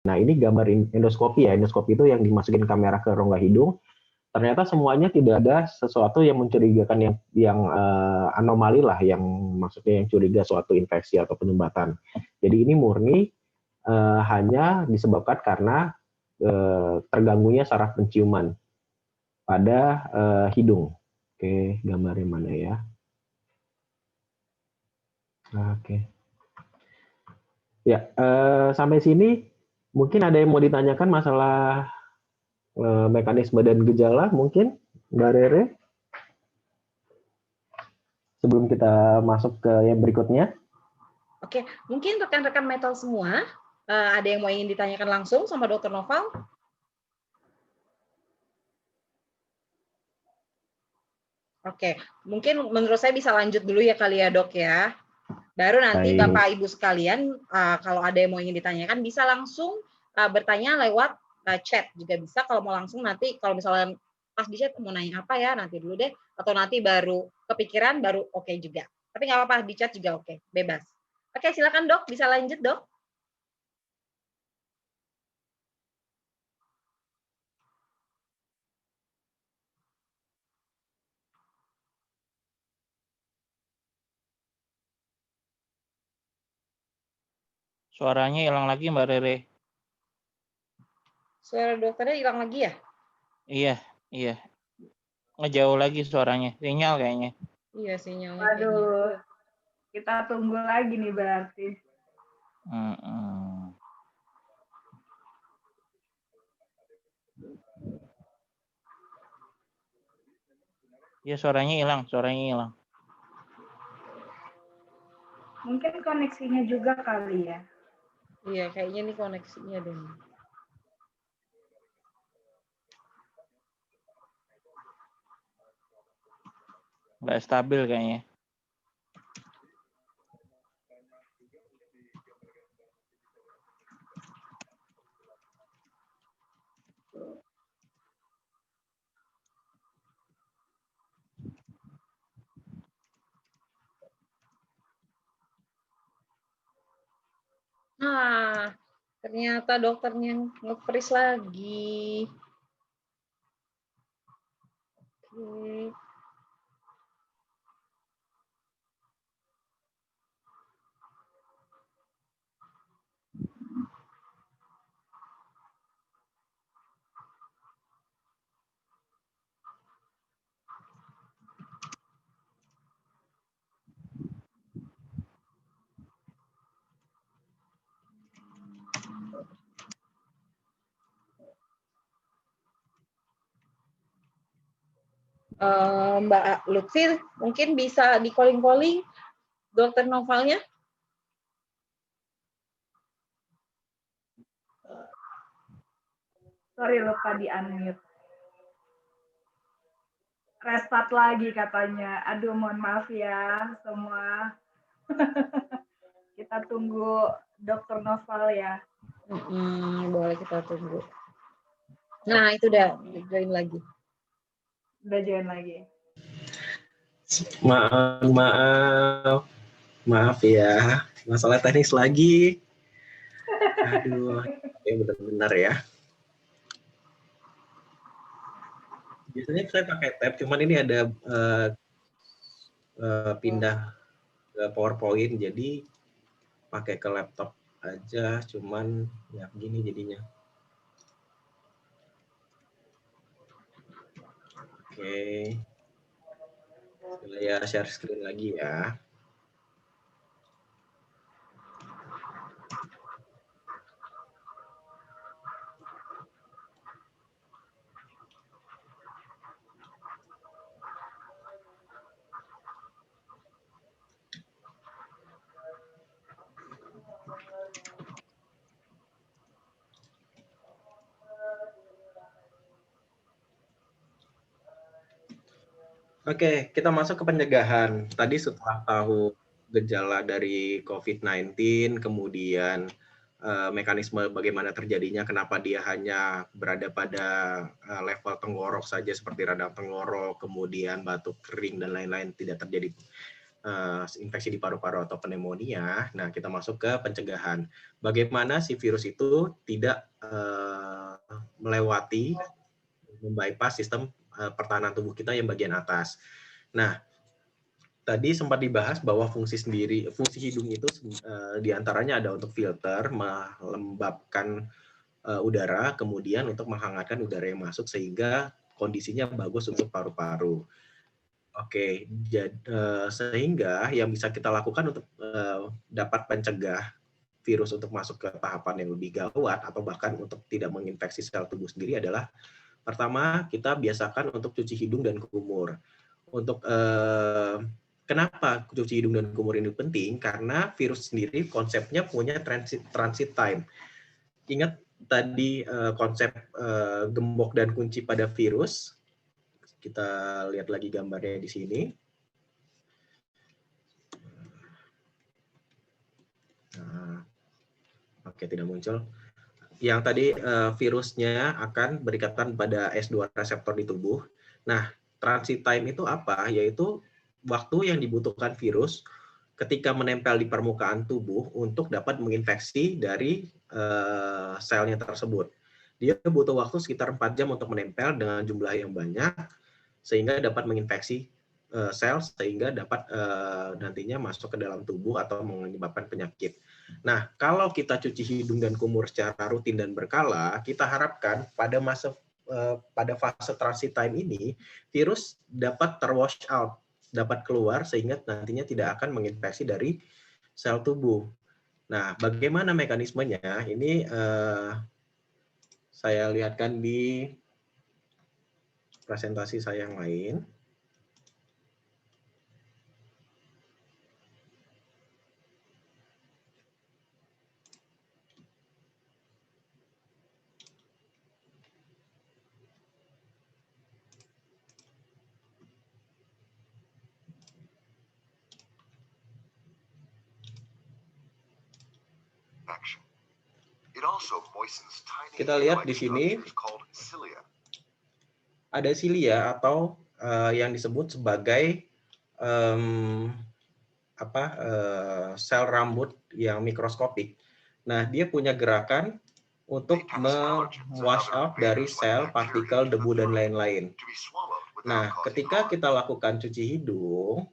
Nah, ini gambar endoskopi ya. Endoskopi itu yang dimasukin kamera ke rongga hidung. Ternyata semuanya tidak ada sesuatu yang mencurigakan yang anomali lah, yang maksudnya yang curiga suatu infeksi atau penyumbatan. Jadi ini murni hanya disebabkan karena terganggunya saraf penciuman pada hidung. Oke, gambarnya mana ya? Oke. Ya, sampai sini mungkin ada yang mau ditanyakan masalah mekanisme dan gejala mungkin, Mbak Rere, sebelum kita masuk ke yang berikutnya. Oke, mungkin rekan-rekan metal semua, ada yang mau ingin ditanyakan langsung sama Dr. Noval? Oke, mungkin menurut saya bisa lanjut dulu ya kali ya dok ya. Baru nanti Baik. Bapak Ibu sekalian, kalau ada yang mau ingin ditanyakan bisa langsung bertanya lewat chat juga bisa. Kalau mau langsung nanti, kalau misalnya pas di chat mau nanya apa ya, nanti dulu deh. Atau nanti baru kepikiran, baru oke juga. Tapi nggak apa-apa, di chat juga oke, bebas. Oke, silakan dok, bisa lanjut dok. Suaranya hilang lagi Mbak Rere. Suara dokternya hilang lagi ya? Iya. Ngejauh lagi suaranya. Sinyal kayaknya. Iya, sinyalnya kayaknya. Waduh, kita tunggu lagi nih berarti. Iya, suaranya hilang. Mungkin koneksinya juga kali ya. Iya, kayaknya nih koneksinya deh. Nggak stabil kayaknya. Nah, ternyata dokternya nge-freeze lagi. Oke. Mbak Lutfi mungkin bisa di calling dokter Novalnya. Sorry, lupa di unmute. Restart lagi katanya. Aduh, mohon maaf ya semua. Kita tunggu Dr. Noval ya. Boleh kita tunggu. Nah, itu udah join lagi. Udah join lagi. Maaf ya, masalah teknis lagi. Aduh, ya benar-benar ya. Biasanya saya pakai tab, cuman ini ada pindah ke PowerPoint, jadi pakai ke laptop aja, cuman ya begini jadinya. Oke, saya share screen lagi ya. Oke, kita masuk ke pencegahan. Tadi setelah tahu gejala dari COVID-19, kemudian mekanisme bagaimana terjadinya, kenapa dia hanya berada pada level tenggorok saja seperti radang tenggorok, kemudian batuk kering dan lain-lain tidak terjadi infeksi di paru-paru atau pneumonia. Nah, kita masuk ke pencegahan. Bagaimana si virus itu tidak melewati, membypass sistem pertahanan tubuh kita yang bagian atas. Nah, tadi sempat dibahas bahwa fungsi hidung itu diantaranya ada untuk filter, melembabkan udara, kemudian untuk menghangatkan udara yang masuk sehingga kondisinya bagus untuk paru-paru. Oke, sehingga yang bisa kita lakukan untuk dapat mencegah virus untuk masuk ke tahapan yang lebih gawat atau bahkan untuk tidak menginfeksi sel tubuh sendiri adalah pertama, kita biasakan untuk cuci hidung dan kumur. Untuk kenapa cuci hidung dan kumur ini penting? Karena virus sendiri konsepnya punya transit time. Ingat tadi konsep gembok dan kunci pada virus. Kita lihat lagi gambarnya di sini. Oke, tidak muncul. Yang tadi virusnya akan berikatan pada S2 reseptor di tubuh. Nah, transit time itu apa? Yaitu waktu yang dibutuhkan virus ketika menempel di permukaan tubuh untuk dapat menginfeksi dari selnya tersebut. Dia butuh waktu sekitar 4 jam untuk menempel dengan jumlah yang banyak, sehingga dapat menginfeksi sel, sehingga dapat nantinya masuk ke dalam tubuh atau menyebabkan penyakit. Nah, kalau kita cuci hidung dan kumur secara rutin dan berkala, kita harapkan pada fase transit time ini, virus dapat terwash out, dapat keluar sehingga nantinya tidak akan menginfeksi dari sel tubuh. Nah, bagaimana mekanismenya? Ini saya lihatkan di presentasi saya yang lain. Kita lihat di sini ada silia atau yang disebut sebagai sel rambut yang mikroskopik. Nah, dia punya gerakan untuk wash out dari sel, partikel, debu, dan lain-lain. Nah, ketika kita lakukan cuci hidung,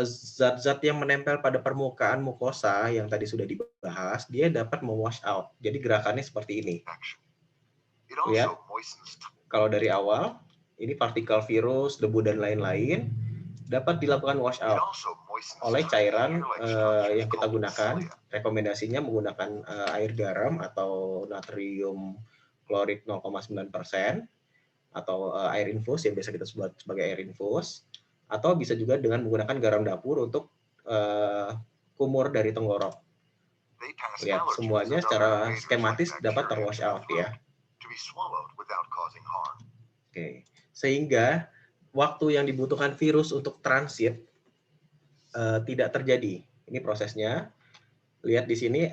zat-zat yang menempel pada permukaan mukosa yang tadi sudah dibahas, dia dapat mewash out. Jadi gerakannya seperti ini. Lihat, kalau dari awal, ini partikel virus, debu, dan lain-lain, dapat dilakukan wash out oleh cairan yang kita gunakan. Rekomendasinya menggunakan air garam atau natrium klorid 0,9%, atau air infus yang biasa kita sebut sebagai air infus, atau bisa juga dengan menggunakan garam dapur untuk kumur dari tenggorok. Lihat, semuanya secara skematis dapat terwash out ya. Oke, sehingga waktu yang dibutuhkan virus untuk transit tidak terjadi. Ini prosesnya. Lihat di sini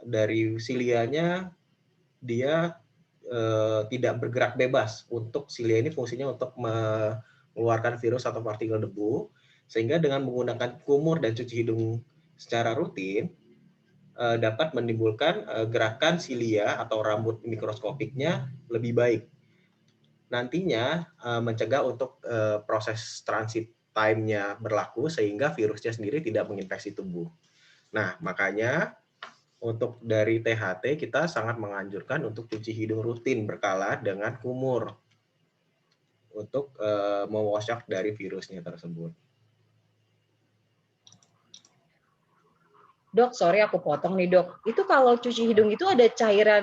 dari silianya dia tidak bergerak bebas. Untuk silia ini fungsinya untuk mengeluarkan virus atau partikel debu, sehingga dengan menggunakan kumur dan cuci hidung secara rutin dapat menimbulkan gerakan silia atau rambut mikroskopiknya lebih baik. Nantinya mencegah untuk proses transit time-nya berlaku sehingga virusnya sendiri tidak menginfeksi tubuh. Nah, makanya untuk dari THT kita sangat menganjurkan untuk cuci hidung rutin berkala dengan kumur untuk mewash out dari virusnya tersebut. Dok, sorry aku potong nih dok. Itu kalau cuci hidung itu ada cairan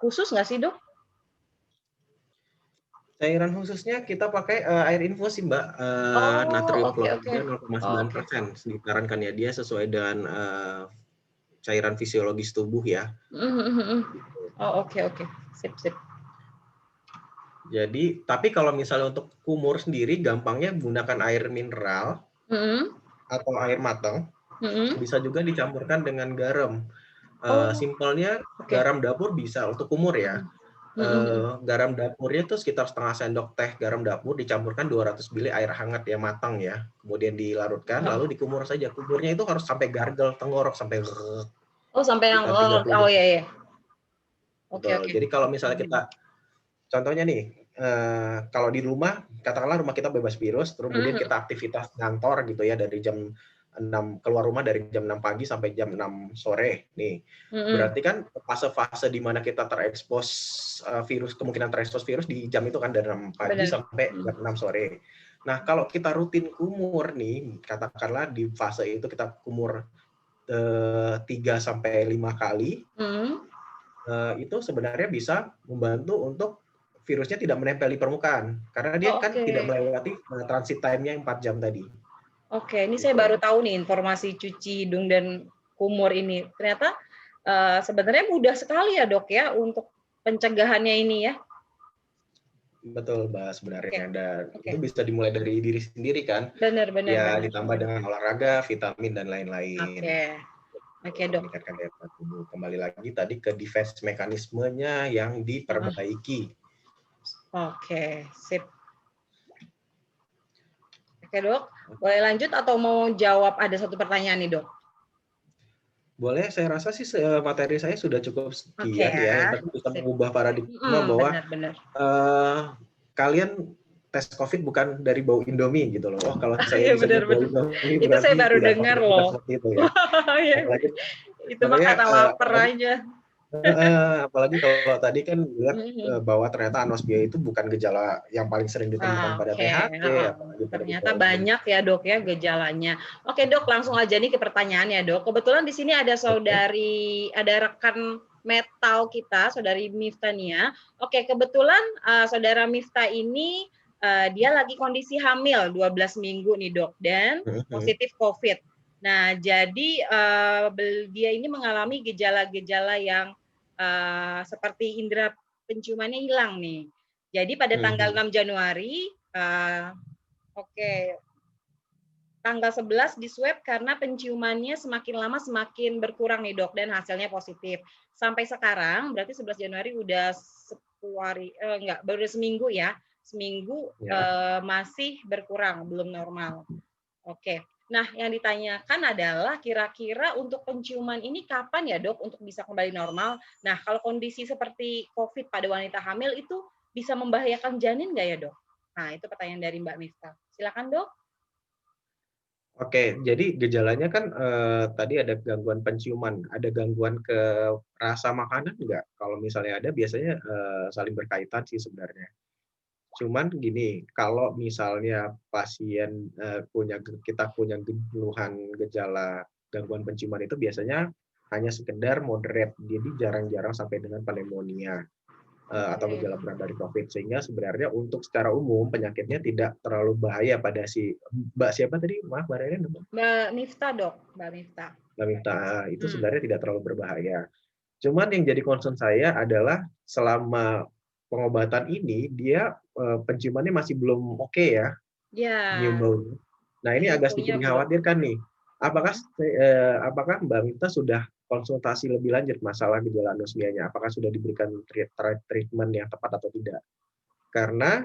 khusus nggak sih dok? Cairan khususnya kita pakai air infus sih Mbak, natrium kloridnya 0,9%. Disarankan ya, dia sesuai dengan cairan fisiologis tubuh ya. Oh oke. Sip. Jadi, tapi kalau misalnya untuk kumur sendiri, gampangnya menggunakan air mineral atau air matang. Bisa juga dicampurkan dengan garam. Simpelnya garam dapur bisa untuk kumur ya. garam dapurnya itu sekitar setengah sendok teh garam dapur dicampurkan 200 ml air hangat ya matang ya. Kemudian dilarutkan lalu dikumur saja. Kumurnya itu harus sampai gargle tenggorok sampai Oh, sampai yang sekitar 30 oh detik. iya. Oke, Betul. oke. Jadi kalau misalnya kita contohnya nih, kalau di rumah, katakanlah rumah kita bebas virus, terus kemudian kita aktivitas kantor gitu ya dari jam 6 keluar rumah dari jam 6 pagi sampai jam 6 sore nih. Berarti kan fase-fase di mana kita terekspos virus, kemungkinan terekspos virus di jam itu kan dari 6 pagi sampai jam 6 sore. Nah, kalau kita rutin kumur nih, katakanlah di fase itu kita kumur 3 sampai 5 kali. Itu sebenarnya bisa membantu untuk virusnya tidak menempel di permukaan karena dia kan tidak melewati transit time-nya 4 jam tadi. Oke, ini saya baru tahu nih informasi cuci hidung dan kumur ini. Ternyata sebenarnya mudah sekali ya dok ya untuk pencegahannya ini ya. Betul Mbak sebenarnya dan itu bisa dimulai dari diri sendiri kan. Benar. Ya ditambah dengan olahraga, vitamin dan lain-lain. Oke dok. Meningkatkan daya tahan tubuh. Kembali lagi tadi ke defense mekanismenya yang diperbaiki. Oke, sip. Oke dok, boleh lanjut atau mau jawab ada satu pertanyaan nih dok? Boleh, saya rasa sih materi saya sudah cukup sekian ya. Yang penting bisa mengubah paradigma bahwa kalian tes COVID bukan dari bau Indomie gitu loh. Oh kalau saya bisa bau Indomie itu saya baru dengar loh. Itu, ya. Itu mah kata lapar aja. Apalagi kalau tadi kan bilang bahwa ternyata anosmia itu bukan gejala yang paling sering ditemukan pada THC. Ternyata banyak ya dok ya gejalanya. Oke dok, langsung aja nih ke pertanyaannya dok. Kebetulan di sini ada ada rekan metal kita, saudari Miftania. Oke, kebetulan saudara Mifta ini dia lagi kondisi hamil 12 minggu nih dok dan positif COVID. Nah, jadi dia ini mengalami gejala-gejala yang seperti indera penciumannya hilang nih. Jadi pada tanggal 6 Januari, tanggal 11 di swab karena penciumannya semakin lama semakin berkurang nih dok dan hasilnya positif. Sampai sekarang berarti 11 Januari udah 10 hari, baru seminggu ya. Seminggu masih berkurang, belum normal. Oke. Nah, yang ditanyakan adalah kira-kira untuk penciuman ini kapan ya dok untuk bisa kembali normal? Nah, kalau kondisi seperti COVID pada wanita hamil itu bisa membahayakan janin nggak ya dok? Nah, itu pertanyaan dari Mbak Mifta. Silakan dok. Oke, jadi gejalanya kan tadi ada gangguan penciuman, ada gangguan ke rasa makanan nggak? Kalau misalnya ada, biasanya saling berkaitan sih sebenarnya. Cuman gini, kalau misalnya pasien kita punya keluhan gejala gangguan penciuman itu biasanya hanya sekedar moderate, jadi jarang-jarang sampai dengan pneumonia atau gejala berat dari COVID. Sehingga sebenarnya untuk secara umum penyakitnya tidak terlalu bahaya pada si Mbak siapa tadi? Maaf, Mbak Reren. Mbak Mifta dok, Mbak Mifta. Mbak Mifta, itu sebenarnya tidak terlalu berbahaya. Cuman yang jadi concern saya adalah selama pengobatan ini dia penciumannya masih belum oke ya. Nyium baunya. Nah, ini agak sedikit mengkhawatirkan nih. Apakah Mbak Mifta sudah konsultasi lebih lanjut masalah gejala anosmianya? Apakah sudah diberikan treatment yang tepat atau tidak? Karena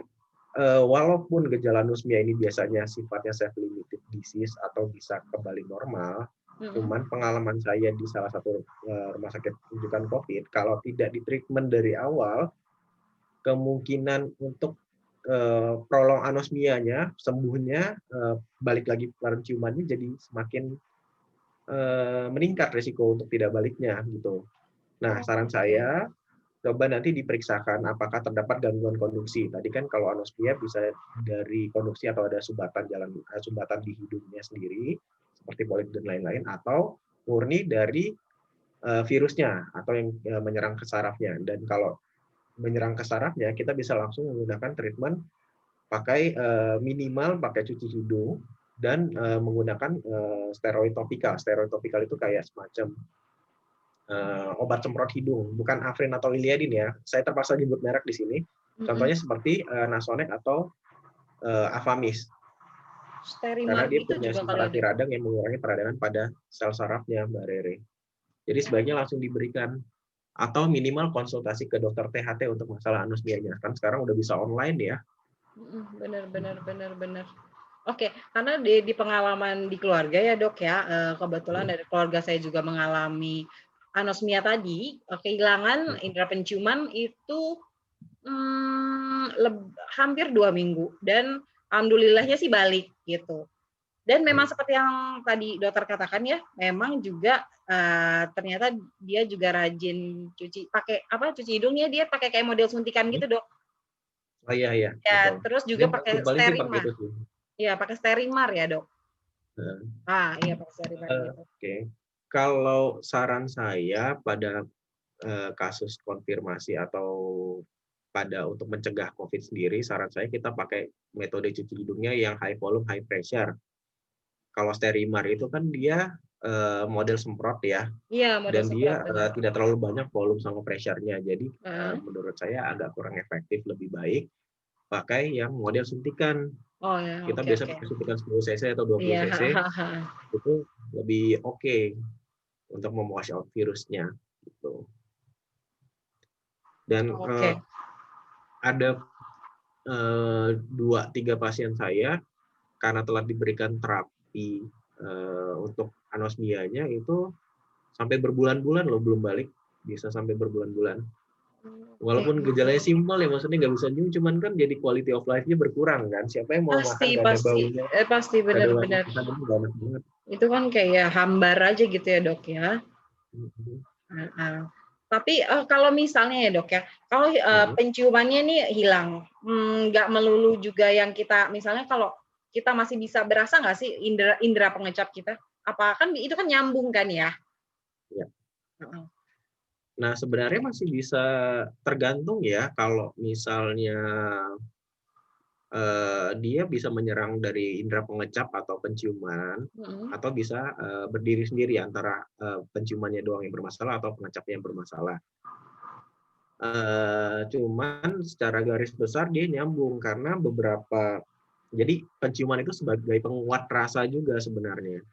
walaupun gejala anosmia ini biasanya sifatnya self-limited disease atau bisa kembali normal, cuman pengalaman saya di salah satu rumah sakit rujukan COVID, kalau tidak ditreatment dari awal, kemungkinan untuk prolong anosmianya, sembuhnya, balik lagi penciumannya jadi semakin meningkat risiko untuk tidak baliknya gitu. Nah, saran saya coba nanti diperiksakan apakah terdapat gangguan konduksi. Tadi kan kalau anosmia bisa dari konduksi atau ada sumbatan di hidungnya sendiri seperti polip dan lain-lain, atau murni dari virusnya atau yang menyerang ke sarafnya. Dan kalau menyerang ke sarafnya, kita bisa langsung menggunakan treatment pakai minimal pakai cuci hidung dan menggunakan steroid topikal. Steroid topikal itu kayak semacam obat semprot hidung, bukan Afrin atau Iliadin ya. Saya terpaksa nyebut merek di sini. Contohnya seperti Nasonex atau Avamis. Karena dia punya sifat anti radang yang mengurangi peradangan pada sel sarafnya, Mbak Rere. Jadi sebaiknya langsung diberikan atau minimal konsultasi ke dokter THT untuk masalah anosmianya. Kan sekarang udah bisa online ya. Benar. Oke, karena di pengalaman di keluarga ya dok ya, kebetulan dari keluarga saya juga mengalami anosmia tadi, kehilangan indera penciuman itu hampir 2 minggu, dan alhamdulillahnya sih balik gitu. Dan memang seperti yang tadi dokter katakan ya, memang juga ternyata dia juga rajin cuci hidungnya, dia pakai kayak model suntikan gitu dok. Oh iya, Ya, betul. terus juga Dia pakai paling sih pakai Sterimar. itu sih. Iya, pakai Sterimar ya dok. Iya pakai Sterimar gitu. Oke. Kalau saran saya pada kasus konfirmasi atau pada untuk mencegah COVID sendiri, saran saya kita pakai metode cuci hidungnya yang high volume, high pressure. Kalau Sterimar itu kan dia model semprot ya, Iya, model dan semprot, dia benar. tidak terlalu banyak volume sama pressure-nya. Jadi menurut saya agak kurang efektif, lebih baik pakai yang model suntikan. Oh ya, Kita oke. biasa pakai suntikan 10 cc atau 20 Iya, cc, itu lebih oke untuk mem-wash out virusnya. Gitu. Dan Oke. ada 2-3 pasien saya karena telah diberikan terapi untuk anosmianya itu sampai berbulan-bulan loh belum balik, bisa sampai berbulan-bulan. Walaupun gejalanya simpel ya, maksudnya nggak bisa nyium, cuman kan jadi quality of life-nya berkurang kan. Siapa yang mau makan gak ada baunya? Pasti benar-benar. Itu kan kayak hambar aja gitu ya dok ya. Tapi kalau misalnya ya dok ya, kalau penciumannya nih hilang, nggak melulu juga yang kita, misalnya kalau kita masih bisa berasa nggak sih indera pengecap kita? Apa kan itu kan nyambung kan ya? Ya. Nah sebenarnya masih bisa tergantung ya, kalau misalnya dia bisa menyerang dari indera pengecap atau penciuman, atau bisa berdiri sendiri antara penciumannya doang yang bermasalah atau pengecapnya yang bermasalah. Cuman secara garis besar dia nyambung karena jadi penciuman itu sebagai penguat rasa juga sebenarnya.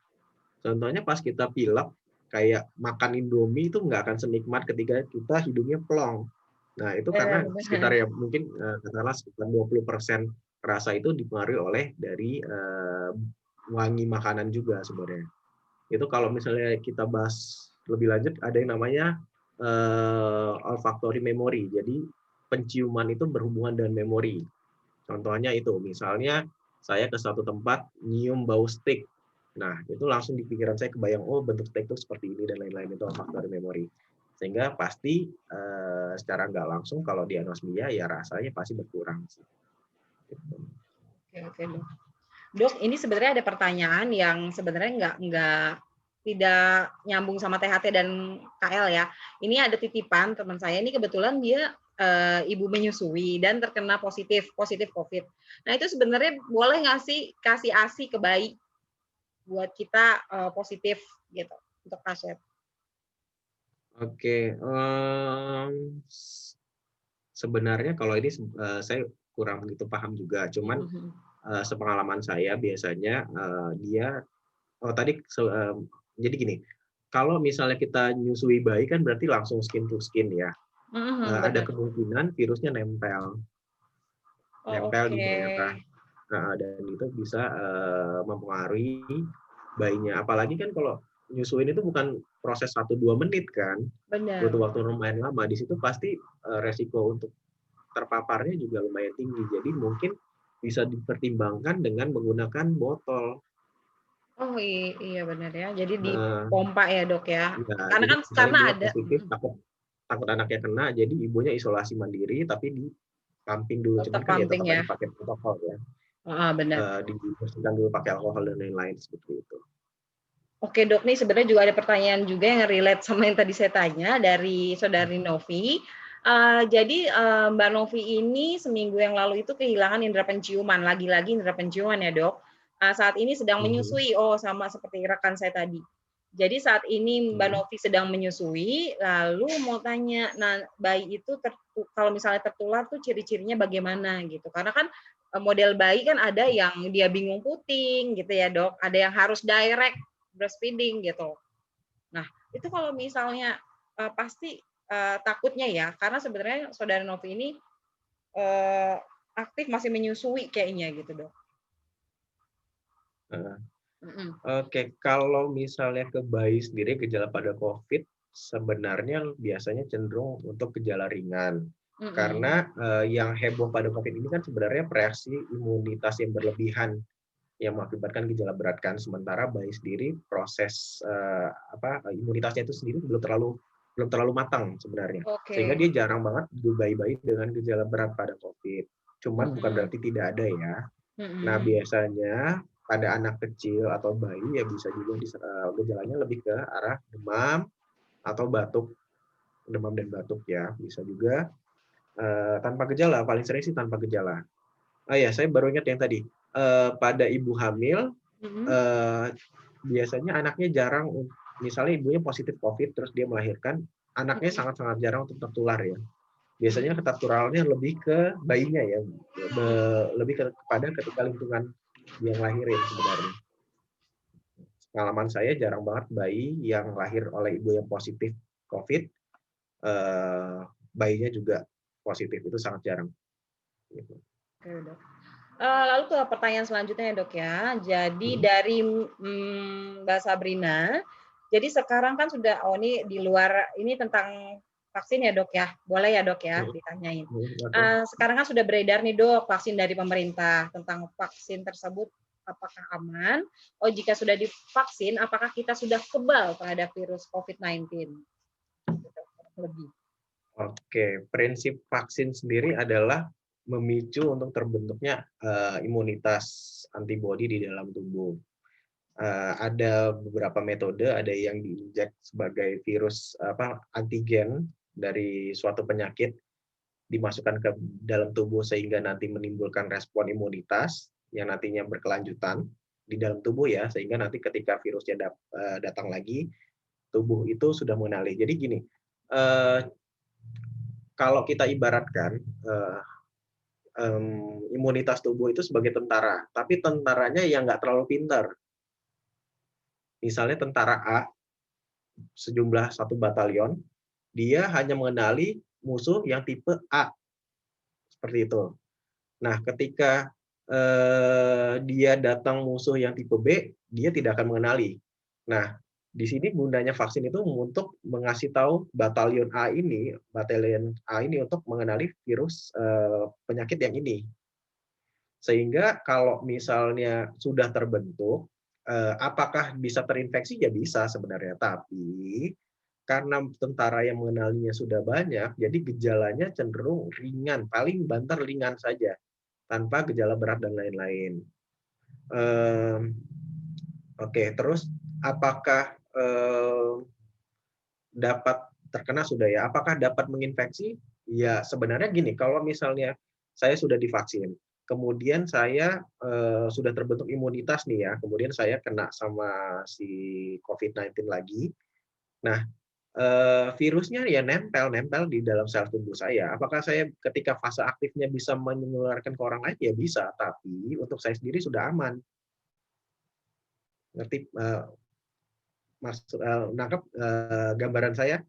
Contohnya pas kita pilek, kayak makan Indomie itu nggak akan senikmat ketika kita hidungnya plong. Nah itu karena sekitar ya mungkin katakanlah sekitar 20% rasa itu dipengaruhi oleh dari wangi makanan juga sebenarnya. Itu kalau misalnya kita bahas lebih lanjut, ada yang namanya olfactory memory. Jadi penciuman itu berhubungan dengan memori. Contohnya itu, misalnya saya ke suatu tempat nyium bau steak. Nah, itu langsung di pikiran saya kebayang, oh bentuk steak itu seperti ini dan lain-lain, itu olfactory memory. Sehingga pasti secara nggak langsung kalau di anosmia ya rasanya pasti berkurang sih. Oke dok. Dok, ini sebenarnya ada pertanyaan yang sebenarnya tidak nyambung sama THT dan KL ya. Ini ada titipan teman saya, ini kebetulan dia ibu menyusui dan terkena positif COVID. Nah itu sebenarnya boleh nggak sih kasih ASI ke bayi buat kita positif gitu untuk pasien? Oke, sebenarnya kalau ini saya kurang begitu paham juga, cuman sepengalaman saya biasanya jadi gini, kalau misalnya kita nyusui bayi kan berarti langsung skin to skin ya. Ada kemungkinan virusnya nempel di daerah, dan itu bisa mempengaruhi bayinya. Apalagi kan kalau nyusuin itu bukan proses 1-2 menit kan, butuh waktu lumayan lama. Di situ pasti resiko untuk terpaparnya juga lumayan tinggi. Jadi mungkin bisa dipertimbangkan dengan menggunakan botol. Oh iya benar ya. Jadi dipompa ya dok ya. Karena dia ada positif, takut anaknya kena, jadi ibunya isolasi mandiri tapi di pumping dulu. Cuman kan ya tetap aja pakai protokol ya. Benar. Dibersihkan dulu pakai alkohol dan lain-lain seperti itu. Oke dok, nih sebenarnya juga ada pertanyaan juga yang relate sama yang tadi saya tanya dari saudari Novi. Jadi Mbak Novi ini seminggu yang lalu itu kehilangan indera penciuman, lagi-lagi indera penciuman ya dok. Saat ini sedang menyusui, sama seperti rekan saya tadi. Jadi saat ini Mbak Novi sedang menyusui, lalu mau tanya, nah bayi itu kalau misalnya tertular tuh ciri-cirinya bagaimana gitu? Karena kan model bayi kan ada yang dia bingung puting gitu ya dok, ada yang harus direct breastfeeding gitu. Nah itu kalau misalnya pasti takutnya ya, karena sebenarnya saudara Novi ini aktif masih menyusui kayaknya gitu dok. Oke, kalau misalnya ke bayi sendiri gejala pada COVID sebenarnya biasanya cenderung untuk gejala ringan. Karena yang heboh pada COVID ini kan sebenarnya reaksi imunitas yang berlebihan yang mengakibatkan gejala berat kan. Sementara bayi sendiri proses imunitasnya itu sendiri belum terlalu matang sebenarnya. Sehingga dia jarang banget bayi-bayi dengan gejala berat pada COVID. Cuman bukan berarti tidak ada ya. Nah, biasanya pada anak kecil atau bayi ya bisa juga gejalanya lebih ke arah demam atau batuk, demam dan batuk ya. Bisa juga tanpa gejala, paling sering sih tanpa gejala. Saya baru ingat yang tadi, pada ibu hamil biasanya anaknya jarang, misalnya ibunya positif COVID terus dia melahirkan, anaknya sangat-sangat jarang untuk tertular ya. Biasanya tertularnya lebih ke bayinya ya, lebih kepada ketika lingkungan yang lahirin sebenarnya. Pengalaman saya jarang banget bayi yang lahir oleh ibu yang positif COVID, bayinya juga positif, itu sangat jarang. Gitu. Oke, dok. Lalu ke pertanyaan selanjutnya ya dok ya. Jadi dari Mbak Sabrina, jadi sekarang kan sudah, ini di luar ini tentang vaksin ya dok ya, boleh ya dok ya ditanyain. Sekarang kan sudah beredar nih dok vaksin dari pemerintah, tentang vaksin tersebut apakah aman? Jika sudah divaksin, apakah kita sudah kebal terhadap virus COVID-19? Lebih. Oke, prinsip vaksin sendiri adalah memicu untuk terbentuknya imunitas antibodi di dalam tubuh. Ada beberapa metode, ada yang diinjek sebagai virus antigen dari suatu penyakit dimasukkan ke dalam tubuh sehingga nanti menimbulkan respon imunitas yang nantinya berkelanjutan di dalam tubuh ya, sehingga nanti ketika virusnya datang lagi, tubuh itu sudah mengenali. Jadi gini, kalau kita ibaratkan imunitas tubuh itu sebagai tentara, tapi tentaranya yang nggak terlalu pintar. Misalnya tentara A, sejumlah 1 batalion, dia hanya mengenali musuh yang tipe A, seperti itu. Nah, ketika dia datang musuh yang tipe B, dia tidak akan mengenali. Nah, di sini gunanya vaksin itu untuk mengasih tahu batalion A ini untuk mengenali virus penyakit yang ini. Sehingga kalau misalnya sudah terbentuk, apakah bisa terinfeksi? Ya bisa sebenarnya, tapi karena tentara yang mengenalinya sudah banyak, jadi gejalanya cenderung ringan, paling banter ringan saja, tanpa gejala berat dan lain-lain. Oke, terus apakah dapat terkena sudah ya? Apakah dapat menginfeksi? Ya sebenarnya gini, kalau misalnya saya sudah divaksin, kemudian saya sudah terbentuk imunitas nih ya, kemudian saya kena sama si COVID-19 lagi. Nah, virusnya ya nempel di dalam sel tubuh saya. Apakah saya ketika fase aktifnya bisa menularkan ke orang lain? Ya bisa, tapi untuk saya sendiri sudah aman. Ngerti? Nangkep gambaran saya?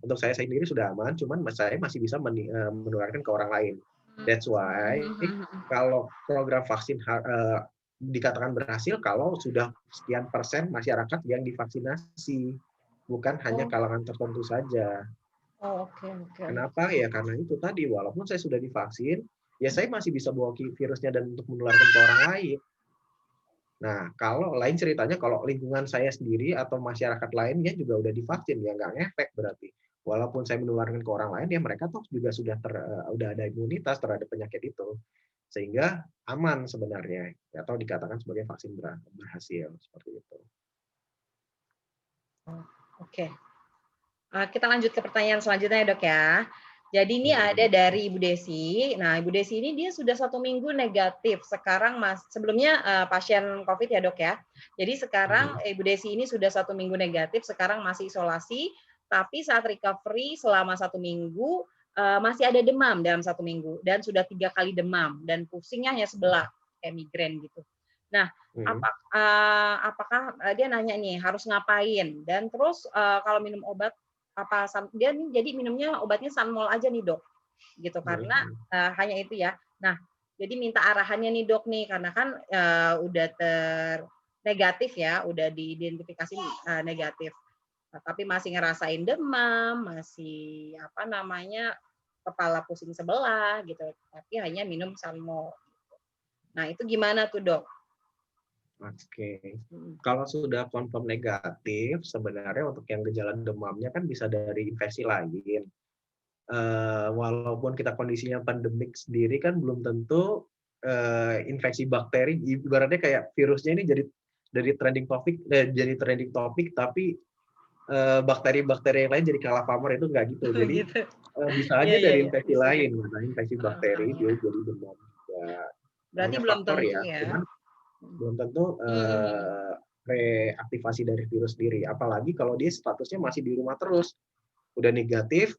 Untuk saya sendiri sudah aman, cuman saya masih bisa menularkan ke orang lain. That's why kalau program vaksin dikatakan berhasil kalau sudah sekian persen masyarakat yang divaksinasi, bukan hanya kalangan tertentu saja. Oke. Kenapa? Ya karena itu tadi, walaupun saya sudah divaksin, ya saya masih bisa bawa virusnya dan untuk menularkan ke orang lain. Nah, kalau lain ceritanya kalau lingkungan saya sendiri atau masyarakat lainnya juga udah divaksin, ya nggak ngefek berarti. Walaupun saya menularkan ke orang lain, ya mereka tuh juga sudah ada imunitas terhadap penyakit itu. Sehingga aman sebenarnya, atau dikatakan sebagai vaksin berhasil, seperti itu. Oke. Kita lanjut ke pertanyaan selanjutnya ya dok ya. Jadi ini ada dari Ibu Desi. Nah, Ibu Desi ini dia sudah 1 minggu negatif. Sekarang sebelumnya pasien COVID ya dok ya. Jadi sekarang Ibu Desi ini sudah 1 minggu negatif. Sekarang masih isolasi. Tapi saat recovery selama 1 minggu masih ada demam dalam 1 minggu dan sudah 3 kali demam dan pusingnya hanya sebelah kayak migrain gitu. Nah, apakah dia nanya nih harus ngapain dan terus kalau minum obat dia nih jadi minumnya obatnya Sunmol aja nih dok, gitu karena hanya itu ya. Nah jadi minta arahannya nih dok nih karena kan udah negatif ya, udah diidentifikasi negatif. Nah, tapi masih ngerasain demam, masih kepala pusing sebelah gitu, tapi hanya minum Sunmol. Nah itu gimana tuh dok? Oke, kalau sudah confirm negatif, sebenarnya untuk yang gejala demamnya kan bisa dari infeksi lain. Walaupun kita kondisinya pandemik sendiri kan belum tentu infeksi bakteri, ibaratnya kayak virusnya ini jadi trending topik, tapi bakteri-bakteri yang lain jadi kalah pamor, itu nggak gitu. Jadi bisa aja dari infeksi lain, infeksi bakteri dia jadi demam juga. Berarti Banyak belum faktor tentu ya. Cuman belum tentu reaktivasi dari virus sendiri. Apalagi kalau dia statusnya masih di rumah terus, udah negatif,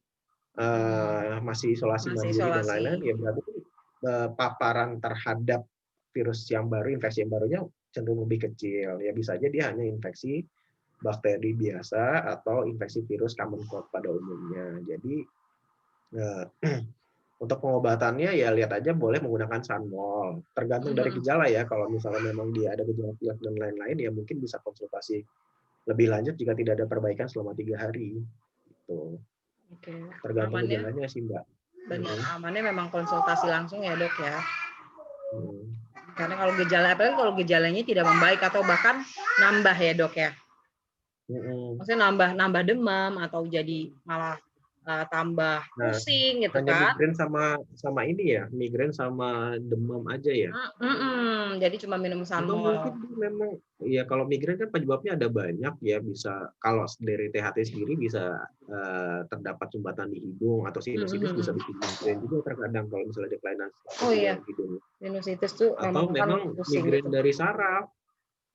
masih isolasi mandiri dan lain-lain, ya berarti paparan terhadap virus yang baru, infeksi yang barunya cenderung lebih kecil. Ya bisa aja dia hanya infeksi bakteri biasa atau infeksi virus common cold pada umumnya. Jadi untuk pengobatannya ya lihat aja boleh menggunakan Sunmol. Tergantung dari gejala ya. Kalau misalnya memang dia ada gejala pilek dan lain-lain ya mungkin bisa konsultasi lebih lanjut jika tidak ada perbaikan selama 3 hari. Gitu. Oke. Tergantung gejalanya sih Mbak. Benar, amannya memang konsultasi langsung ya dok ya. Karena kalau gejalanya tidak membaik atau bahkan nambah ya dok ya. Maksudnya nambah demam atau jadi malah tambah pusing gitu hanya kan. Migren sama ini ya, migren sama demam aja ya. Jadi cuma minum Sunmol. Atau mungkin memang ya kalau migren kan penyebabnya ada banyak ya, bisa kalau dari THT sendiri bisa terdapat sumbatan di hidung atau sinusitis bisa bikin migren juga terkadang kalau misalnya ada kelainan hidung. Sinusitis tuh atau memang migren gitu. dari saraf.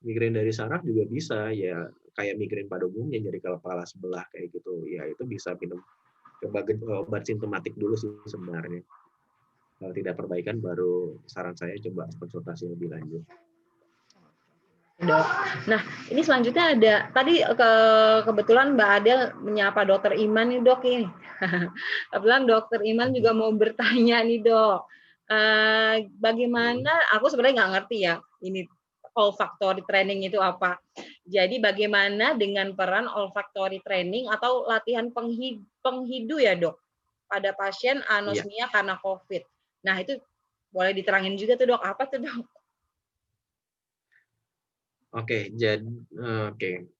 Migren dari saraf juga bisa ya, kayak migren pada umumnya nyeri kepala sebelah kayak gitu. Ya itu bisa minum coba obat simptomatik dulu sih sebenarnya. Kalau tidak perbaikan baru saran saya coba konsultasi lebih lanjut. Dok. Nah, ini selanjutnya ada tadi kebetulan Mbak Adel menyapa Dokter Iman nih dok ini. Kebetulan Dokter Iman juga mau bertanya nih dok. Bagaimana? Aku sebenarnya nggak ngerti ya ini olfactory training itu apa. Jadi bagaimana dengan peran olfactory training atau latihan penghidu ya dok pada pasien anosmia karena COVID. Nah itu boleh diterangin juga tuh dok, apa tuh dok? Oke,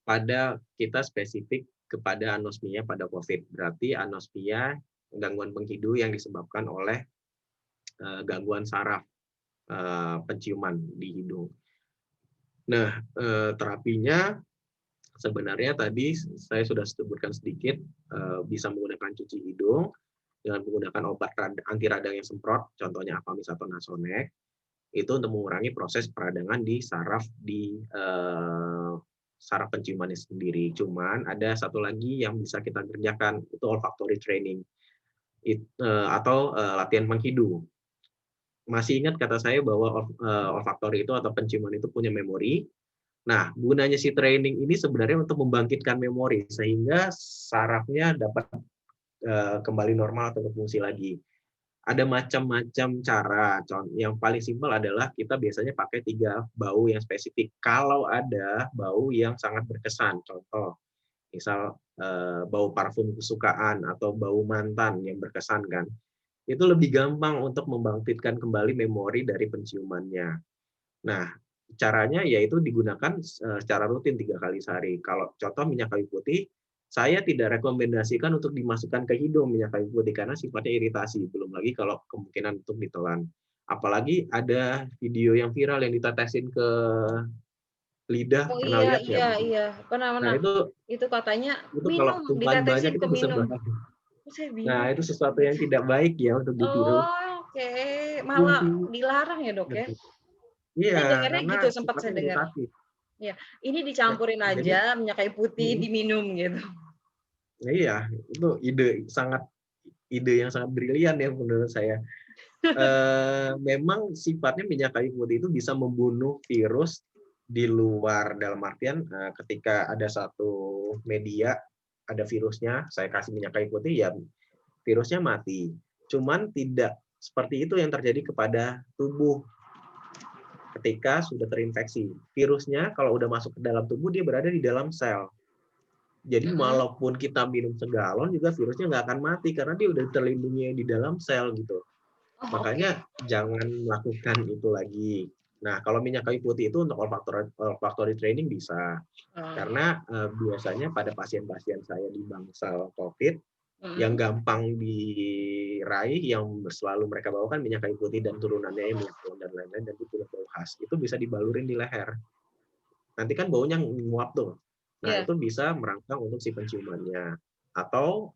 pada kita spesifik kepada anosmia pada COVID. Berarti anosmia gangguan penghidu yang disebabkan oleh gangguan saraf penciuman di hidung. Nah, terapinya sebenarnya tadi saya sudah sebutkan sedikit, bisa menggunakan cuci hidung dengan menggunakan obat anti radang yang semprot, contohnya Afamis atau Nasonex. Itu untuk mengurangi proses peradangan di saraf saraf penciumannya sendiri. Cuman ada satu lagi yang bisa kita kerjakan, itu olfactory training atau latihan penghidu. Masih ingat kata saya bahwa olfactory itu atau penciuman itu punya memori. Nah, gunanya si training ini sebenarnya untuk membangkitkan memori sehingga sarafnya dapat kembali normal atau berfungsi lagi. Ada macam-macam cara. Yang paling simpel adalah kita biasanya pakai 3 bau yang spesifik. Kalau ada bau yang sangat berkesan, contoh, misal bau parfum kesukaan atau bau mantan yang berkesan kan, itu lebih gampang untuk membangkitkan kembali memori dari penciumannya. Nah, caranya yaitu digunakan secara rutin 3 kali sehari. Kalau contoh minyak kayu putih, saya tidak rekomendasikan untuk dimasukkan ke hidung minyak kayu putih karena sifatnya iritasi, belum lagi kalau kemungkinan untuk ditelan. Apalagi ada video yang viral yang ditetesin ke lidah, pernah lihat ya? Iya. Pernah. Nah, itu katanya itu kalau minum, tumpahan banyak itu bisa bahaya. Nah, itu sesuatu yang tidak baik ya untuk ditiru. Oke. Malah dilarang ya dok ya? Iya, Saya dengarnya karena gitu, sempat saya dengar. Ya, ini dicampurin aja minyak kayu putih diminum gitu. Iya, itu ide yang sangat brilian ya menurut saya. Memang sifatnya minyak kayu putih itu bisa membunuh virus di luar, dalam artian ketika ada satu media ada virusnya, saya kasih minyak kayu putih, ya virusnya mati. Cuman tidak seperti itu yang terjadi kepada tubuh ketika sudah terinfeksi. Virusnya kalau udah masuk ke dalam tubuh, dia berada di dalam sel. Jadi walaupun kita minum segalon juga virusnya nggak akan mati karena dia udah terlindungi di dalam sel gitu. Makanya jangan melakukan itu lagi. Nah, kalau minyak kayu putih itu untuk olfactory training bisa. Karena biasanya pada pasien-pasien saya di bangsal COVID yang gampang diraih, yang selalu mereka bawakan minyak kayu putih dan turunannya minyak telon dan lain-lain, dan itu punya bau khas. Itu bisa dibalurin di leher. Nanti kan baunya nguap tuh. Nah, itu bisa merangsang untuk si penciumannya. Atau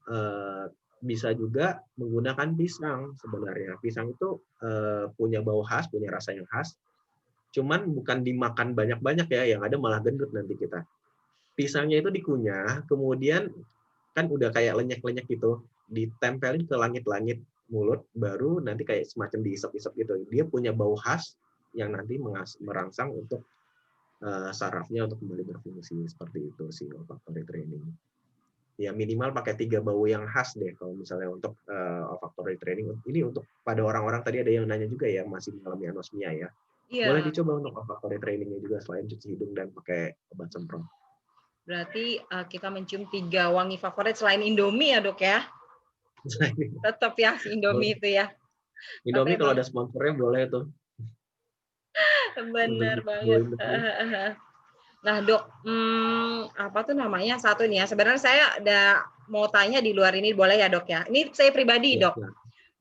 bisa juga menggunakan pisang sebenarnya. Pisang itu punya bau khas, punya rasa yang khas. Cuman bukan dimakan banyak-banyak ya, yang ada malah gendut nanti kita. Pisangnya itu dikunyah, kemudian kan udah kayak lenyek-lenyek gitu, ditempelin ke langit-langit mulut, baru nanti kayak semacam diisep-isep gitu. Dia punya bau khas yang nanti merangsang untuk sarafnya untuk kembali berfungsi. Seperti itu sih olfactory training. Ya minimal pakai 3 bau yang khas deh kalau misalnya untuk olfactory training. Ini untuk pada orang-orang, tadi ada yang nanya juga ya masih mengalami anosmia ya. Boleh dicoba untuk olfactory trainingnya juga selain cuci hidung dan pakai obat semprot. Berarti kita mencium 3 wangi favorit selain Indomie ya dok ya? Tetap ya Indomie itu ya. Indomie kalau ada sponsornya boleh tuh. Bener banget. Nah dok, apa tuh namanya satu nih ya. Sebenarnya saya ada mau tanya di luar ini, boleh ya dok ya? Ini saya pribadi dok.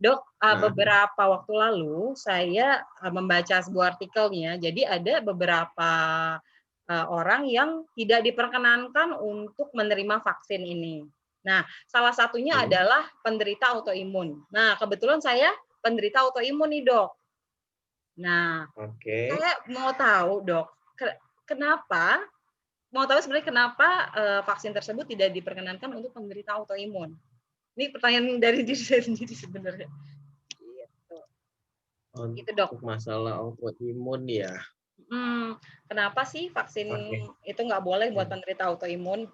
Dok, beberapa waktu lalu saya membaca sebuah artikel nih ya. Jadi ada beberapa orang yang tidak diperkenankan untuk menerima vaksin ini. Nah, salah satunya adalah penderita autoimun. Nah, kebetulan saya penderita autoimun nih dok. Nah, saya mau tahu dok, kenapa? Mau tahu sebenarnya kenapa vaksin tersebut tidak diperkenankan untuk penderita autoimun? Ini pertanyaan dari diri saya sendiri sebenarnya. Gitu dok. Untuk masalah autoimun ya. Kenapa sih vaksin itu nggak boleh buat penderita autoimun?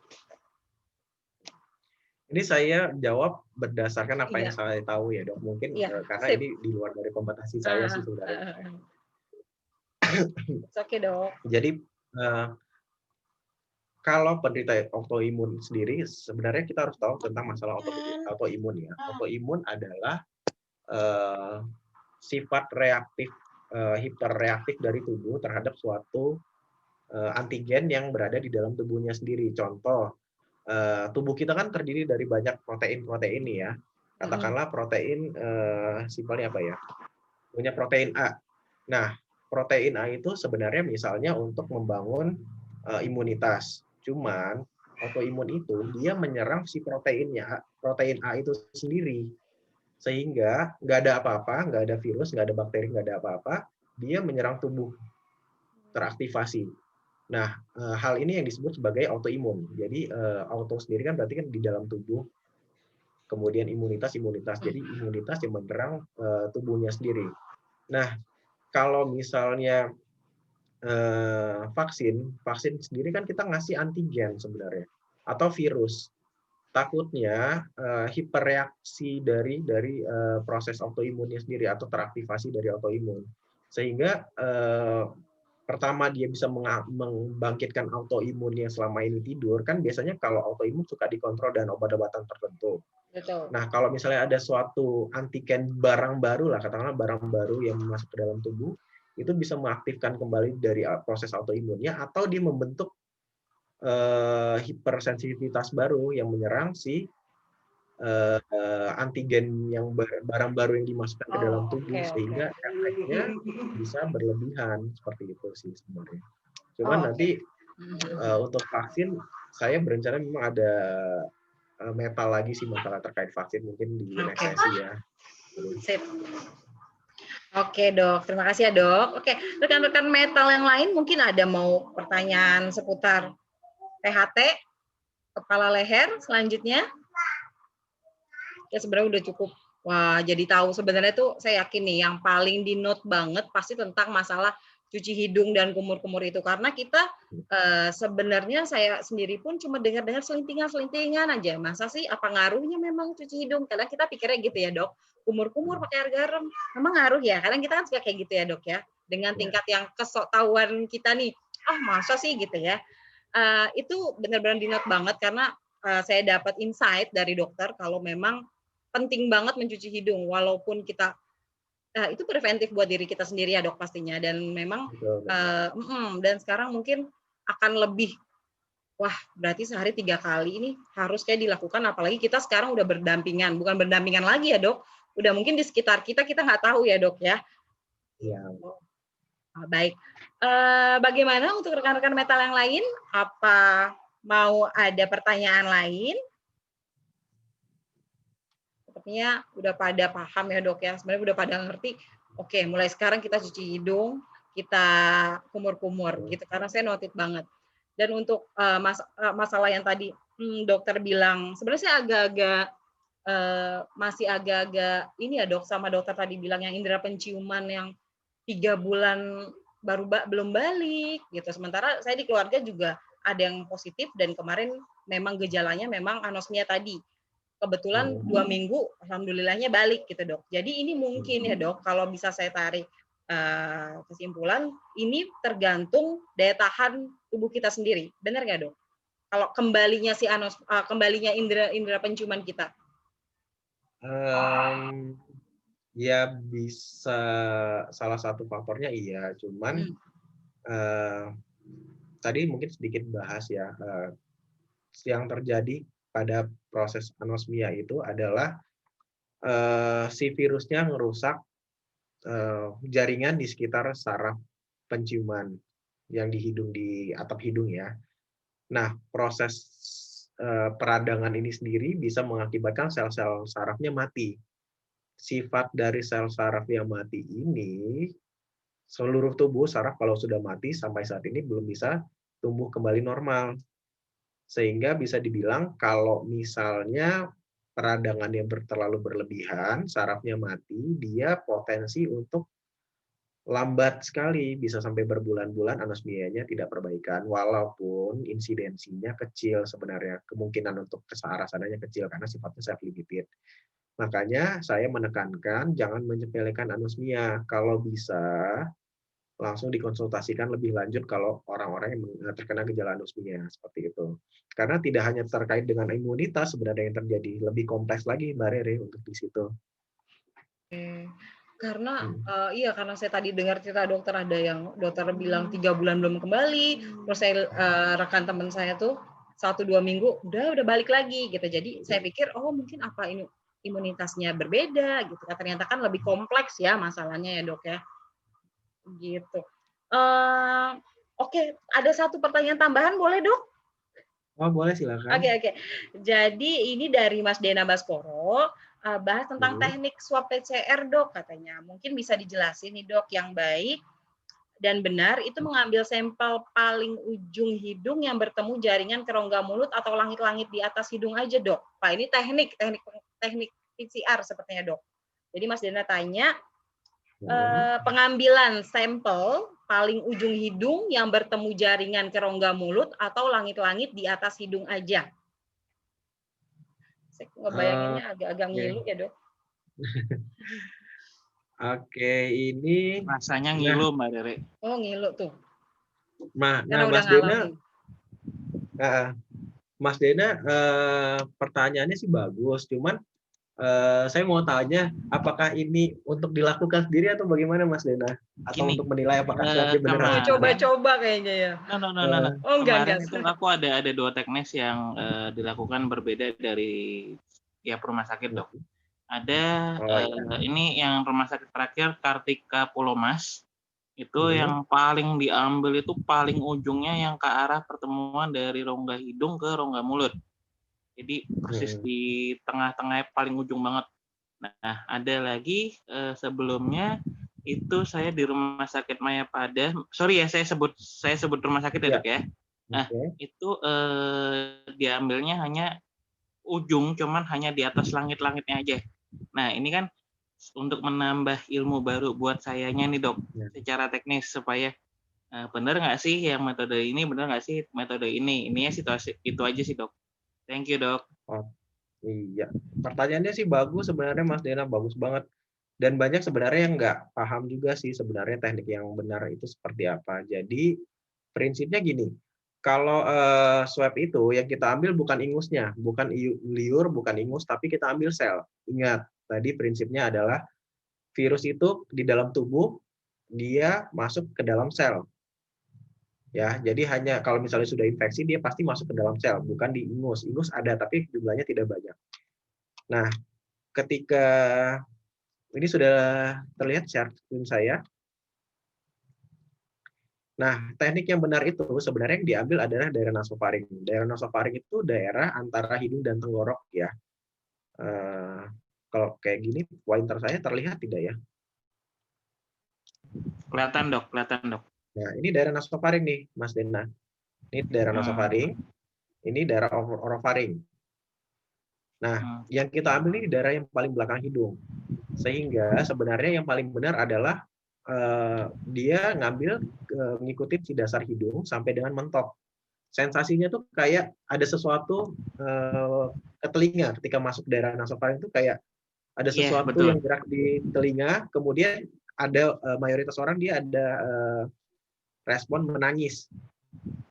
Ini saya jawab berdasarkan apa yang saya tahu ya dok. Mungkin karena ini di luar dari kompetensi saya sih sebenarnya. Oke dok. Jadi kalau penderita autoimun sendiri, sebenarnya kita harus tahu tentang masalah autoimun ya. Autoimun adalah sifat reaktif, hiperreaktif dari tubuh terhadap suatu antigen yang berada di dalam tubuhnya sendiri. Contoh, tubuh kita kan terdiri dari banyak protein-protein nih ya. Katakanlah protein simpelnya apa ya? Punya protein A. Nah, protein A itu sebenarnya misalnya untuk membangun imunitas. Cuman autoimun itu dia menyerang si protein A itu sendiri. Sehingga nggak ada apa-apa, nggak ada virus, nggak ada bakteri, nggak ada apa-apa, dia menyerang tubuh, teraktivasi. Nah, hal ini yang disebut sebagai autoimun. Jadi auto sendiri kan berarti kan di dalam tubuh, kemudian imunitas. Jadi imunitas yang menyerang tubuhnya sendiri. Nah, kalau misalnya vaksin sendiri kan kita ngasih antigen sebenarnya atau virus. Takutnya hiperreaksi dari proses autoimunnya sendiri atau teraktivasi dari autoimun, sehingga pertama dia bisa membangkitkan autoimunnya selama ini tidur. Kan biasanya kalau autoimun suka dikontrol dengan obat-obatan tertentu. Betul. Nah, kalau misalnya ada suatu antigen barang baru lah, katakanlah barang baru yang masuk ke dalam tubuh, itu bisa mengaktifkan kembali dari proses autoimunnya, atau dia membentuk hipersensitivitas baru yang menyerang si antigen yang barang baru yang dimasukkan ke dalam tubuh, sehingga efeknya bisa berlebihan. Seperti itu sih sebenarnya. Cuman nanti untuk vaksin saya berencana memang ada metal lagi sih masalah terkait vaksin, mungkin di next sesi ya. Sip. Oke dok, terima kasih ya dok. Oke, rekan-rekan metal yang lain mungkin ada mau pertanyaan seputar THT, kepala leher selanjutnya. Ya sebenarnya udah cukup. Wah, jadi tahu sebenarnya tuh saya yakin nih yang paling di note banget pasti tentang masalah cuci hidung dan kumur-kumur itu, karena kita sebenarnya saya sendiri pun cuma dengar-dengar selintingan aja. Masa sih apa ngaruhnya memang cuci hidung? Kadang kita pikirnya gitu ya dok, kumur-kumur pakai air garam, memang ngaruh ya? Kadang kita kan suka kayak gitu ya dok ya, dengan tingkat yang kesoktahuan kita nih, masa sih gitu ya? Itu benar-benar dinot banget karena saya dapat insight dari dokter kalau memang penting banget mencuci hidung, walaupun kita itu preventif buat diri kita sendiri ya dok pastinya, dan memang dan sekarang mungkin akan lebih, wah berarti sehari 3 kali ini harus kayak dilakukan, apalagi kita sekarang udah berdampingan, bukan berdampingan lagi ya dok, udah mungkin di sekitar kita nggak tahu ya dok ya. Iya. Baik, bagaimana untuk rekan-rekan metal yang lain, apa mau ada pertanyaan lain? Sepertinya udah pada paham ya dok ya, sebenarnya udah pada ngerti. Oke, mulai sekarang kita cuci hidung, kita kumur-kumur gitu, karena saya notit banget. Dan untuk masalah yang tadi dokter bilang, sebenarnya saya agak-agak masih agak-agak ini ya dok, sama dokter tadi bilang yang indera penciuman yang 3 bulan belum balik gitu. Sementara saya di keluarga juga ada yang positif dan kemarin memang gejalanya memang anosmia tadi. Kebetulan 2 minggu alhamdulillahnya balik gitu dok. Jadi ini mungkin ya dok, kalau bisa saya tarik kesimpulan, ini tergantung daya tahan tubuh kita sendiri. Benar nggak dok? Kalau kembalinya kembalinya indera penciuman kita. Ya bisa salah satu faktornya iya, cuman tadi mungkin sedikit bahas ya, yang terjadi pada proses anosmia itu adalah si virusnya ngerusak jaringan di sekitar saraf penciuman yang di hidung, di atap hidung ya. Nah, proses peradangan ini sendiri bisa mengakibatkan sel-sel sarafnya mati. Sifat dari sel saraf yang mati ini, seluruh tubuh saraf kalau sudah mati sampai saat ini belum bisa tumbuh kembali normal. Sehingga bisa dibilang kalau misalnya peradangannya terlalu berlebihan, sarafnya mati, dia potensi untuk lambat sekali, bisa sampai berbulan-bulan anosmianya tidak perbaikan, walaupun insidensinya kecil sebenarnya, kemungkinan untuk ke arah sananya kecil karena sifatnya self-limited. Makanya saya menekankan jangan menyepelekan anosmia, kalau bisa langsung dikonsultasikan lebih lanjut kalau orang-orang yang terkena gejala anosmia seperti itu. Karena tidak hanya terkait dengan imunitas sebenarnya yang terjadi, lebih kompleks lagi Mbak Rere untuk di situ. Karena iya, karena saya tadi dengar cerita dokter, ada yang dokter bilang 3 bulan belum kembali, terus saya rekan teman saya tuh 1-2 minggu udah balik lagi gitu. Jadi saya pikir mungkin apa ini imunitasnya berbeda gitu. Ternyata kan lebih kompleks ya masalahnya ya dok ya. Gitu. Oke, ada satu pertanyaan tambahan boleh dok? Oh boleh silakan. Oke. Jadi ini dari Mas Dena Baskoro, bahas tentang teknik swab PCR dok katanya. Mungkin bisa dijelasin nih dok, yang baik dan benar itu mengambil sampel paling ujung hidung yang bertemu jaringan kerongga mulut atau langit-langit di atas hidung aja dok. Pak, ini teknik PCR sepertinya dok. Jadi Mas Dena tanya, pengambilan sampel paling ujung hidung yang bertemu jaringan kerongga mulut atau langit-langit di atas hidung aja. Saya ngebayanginnya agak-agak ngilu ya dok. Oke, ini rasanya ngilu Mbak Rere. Oh ngilu tuh. Nah Mas Dena, pertanyaannya sih bagus, cuman saya mau tanya, apakah ini untuk dilakukan sendiri atau bagaimana Mas Dena? Atau untuk menilai apakah swabnya benar? Coba-coba kayaknya ya. Oh, kemarin itu aku ada 2 teknis yang dilakukan berbeda dari tiap rumah sakit dok. Ada ini yang rumah sakit terakhir Kartika Pulomas, itu yang paling diambil itu paling ujungnya yang ke arah pertemuan dari rongga hidung ke rongga mulut. Jadi persis di tengah-tengah paling ujung banget. Nah, ada lagi sebelumnya itu saya di Rumah Sakit Mayapada. Sorry ya, saya sebut rumah sakit ya dok ya. Nah, itu diambilnya hanya ujung, cuman hanya di atas langit-langitnya aja. Nah, ini kan untuk menambah ilmu baru buat sayanya nih dok, Ya. secara teknis supaya benar nggak sih yang metode ini, benar nggak sih metode ini. Ininya situasi itu aja sih dok. Thank you dok. Oh, iya. Pertanyaannya sih bagus sebenarnya Mas Dena, bagus banget. Dan banyak sebenarnya yang nggak paham juga sih sebenarnya teknik yang benar itu seperti apa. Jadi prinsipnya gini, kalau swab itu yang kita ambil bukan ingusnya, bukan liur, bukan ingus, tapi kita ambil sel. Ingat, tadi prinsipnya adalah virus itu di dalam tubuh dia masuk ke dalam sel. Ya, jadi hanya kalau misalnya sudah infeksi dia pasti masuk ke dalam sel, bukan di ingus. Ingus ada tapi jumlahnya tidak banyak. Nah, ketika ini sudah terlihat share screen saya. Nah, teknik yang benar itu sebenarnya yang diambil adalah daerah nasofaring. Daerah nasofaring itu daerah antara hidung dan tenggorok ya. Kalau kayak gini, pointer saya terlihat tidak ya? Kelihatan dok, kelihatan dok. Nah, ini daerah nasofaring nih, Mas Dena. Ini daerah nasofaring, ini daerah orofaring. Nah, yang kita ambil ini daerah yang paling belakang hidung. Sehingga sebenarnya yang paling benar adalah dia ngambil ngikutin si dasar hidung sampai dengan mentok. Sensasinya tuh kayak ada sesuatu ke telinga ketika masuk daerah nasofaring itu kayak ada sesuatu yang gerak di telinga, kemudian ada mayoritas orang dia ada respon menangis.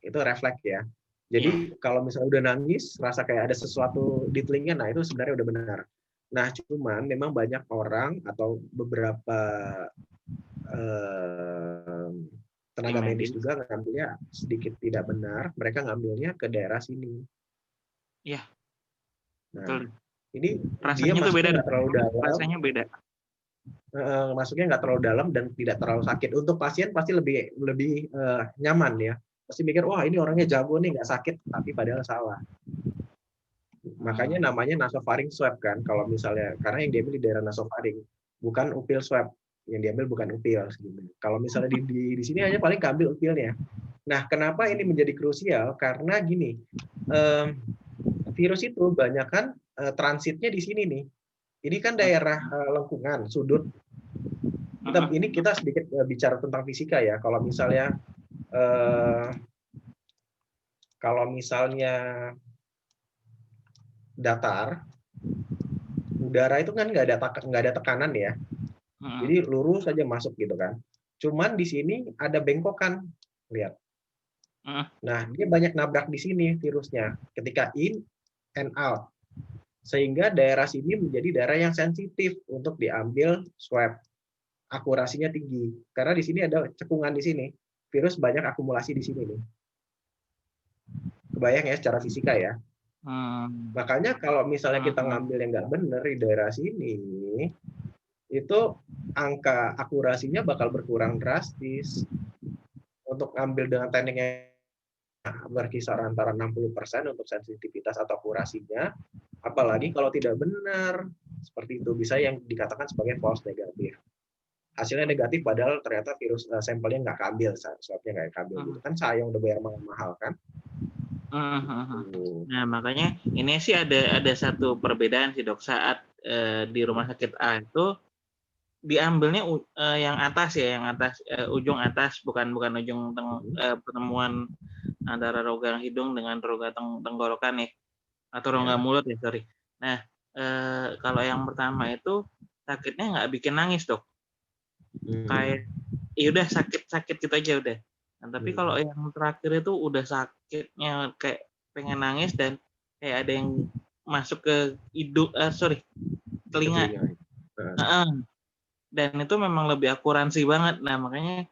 Itu refleks ya. Jadi kalau misalnya udah nangis, rasa kayak ada sesuatu di telinga, nah itu sebenarnya udah benar. Nah, cuman memang banyak orang atau beberapa tenaga medis juga ngambilnya sedikit tidak benar. Mereka ngambilnya ke daerah sini. Iya. Nah, betul. Ini rasanya dia tuh beda. terlalu dalam. Rasanya beda. Masuknya nggak terlalu dalam dan tidak terlalu sakit. Untuk pasien pasti lebih nyaman ya. Pasti mikir, wah ini orangnya jago nih, nggak sakit, tapi padahal salah. Makanya namanya nasofaring swab kan, kalau misalnya karena yang diambil di daerah nasofaring, bukan upil swab. Yang diambil bukan upil. Kalau misalnya di sini hanya paling keambil upilnya. Nah, kenapa ini menjadi krusial? Karena gini, virus itu banyak kan transitnya di sini nih. Ini kan daerah lengkungan, sudut. Kita sedikit bicara tentang fisika ya. Kalau misalnya datar, udara itu kan nggak ada tekanan ya. Jadi lurus saja masuk gitu kan. Cuman di sini ada bengkokan, lihat. Nah, dia banyak nabrak di sini virusnya ketika in and out. Sehingga daerah sini menjadi daerah yang sensitif untuk diambil swab. Akurasinya tinggi. Karena di sini ada cekungan di sini. Virus banyak akumulasi di sini nih. Kebayang ya secara fisika ya. Makanya kalau misalnya kita ngambil yang nggak benar di daerah sini, itu angka akurasinya bakal berkurang drastis. Untuk ngambil dengan teknik yang berkisar antara 60% untuk sensitivitas atau akurasinya, apalagi kalau tidak benar, seperti itu bisa yang dikatakan sebagai false negatif. Hasilnya negatif padahal ternyata virus sampelnya nggak keambil, swabnya nggak keambil gitu kan, sayang udah bayar mahal kan. Nah makanya ini sih ada satu perbedaan sih dok, saat di rumah sakit A itu diambilnya yang atas ya, yang atas ujung atas, bukan ujung pertemuan antara rongga hidung dengan rongga tenggorokan ya, atau rongga mulut ya, sorry. Nah kalau yang pertama itu sakitnya nggak bikin nangis dok, kayak ya udah sakit gitu aja udah. Nah, tapi kalau yang terakhir itu udah sakitnya kayak pengen nangis dan kayak ada yang masuk ke hidung, telinga. Dan itu memang lebih akuransi banget. Nah makanya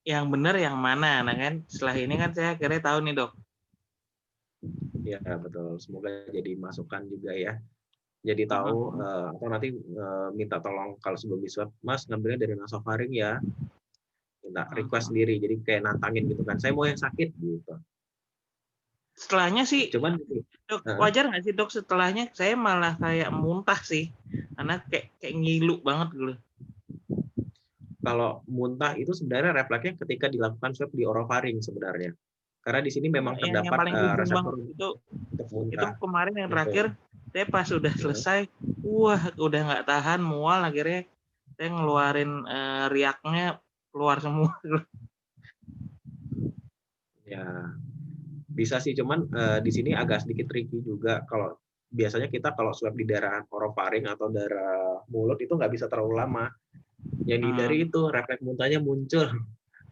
yang benar yang mana? Nah kan setelah ini kan saya akhirnya tahu nih dok. Ya betul. Semoga jadi masukan juga ya. Jadi tahu atau nanti minta tolong kalau sebelum diswab, Mas ngambilnya dari nasofaring ya. Minta request sendiri. Jadi kayak nantangin gitu kan. Saya mau yang sakit gitu. Setelahnya sih, cuman dok, wajar nggak sih dok? Setelahnya saya malah kayak muntah sih, karena kayak ngilu banget gitu. Kalau muntah itu sebenarnya refleksnya ketika dilakukan swab di orofaring sebenarnya. Karena di sini memang terdapat yang paling reseptor itu muntah. Kemarin yang terakhir saya pas sudah selesai, wah udah nggak tahan, mual, akhirnya saya ngeluarin riaknya keluar semua. Ya, bisa sih, cuman di sini agak sedikit tricky juga. Kalau biasanya kita kalau swab di daerah orofaring atau daerah mulut itu nggak bisa terlalu lama. Yang dihindari itu refleks muntahnya muncul,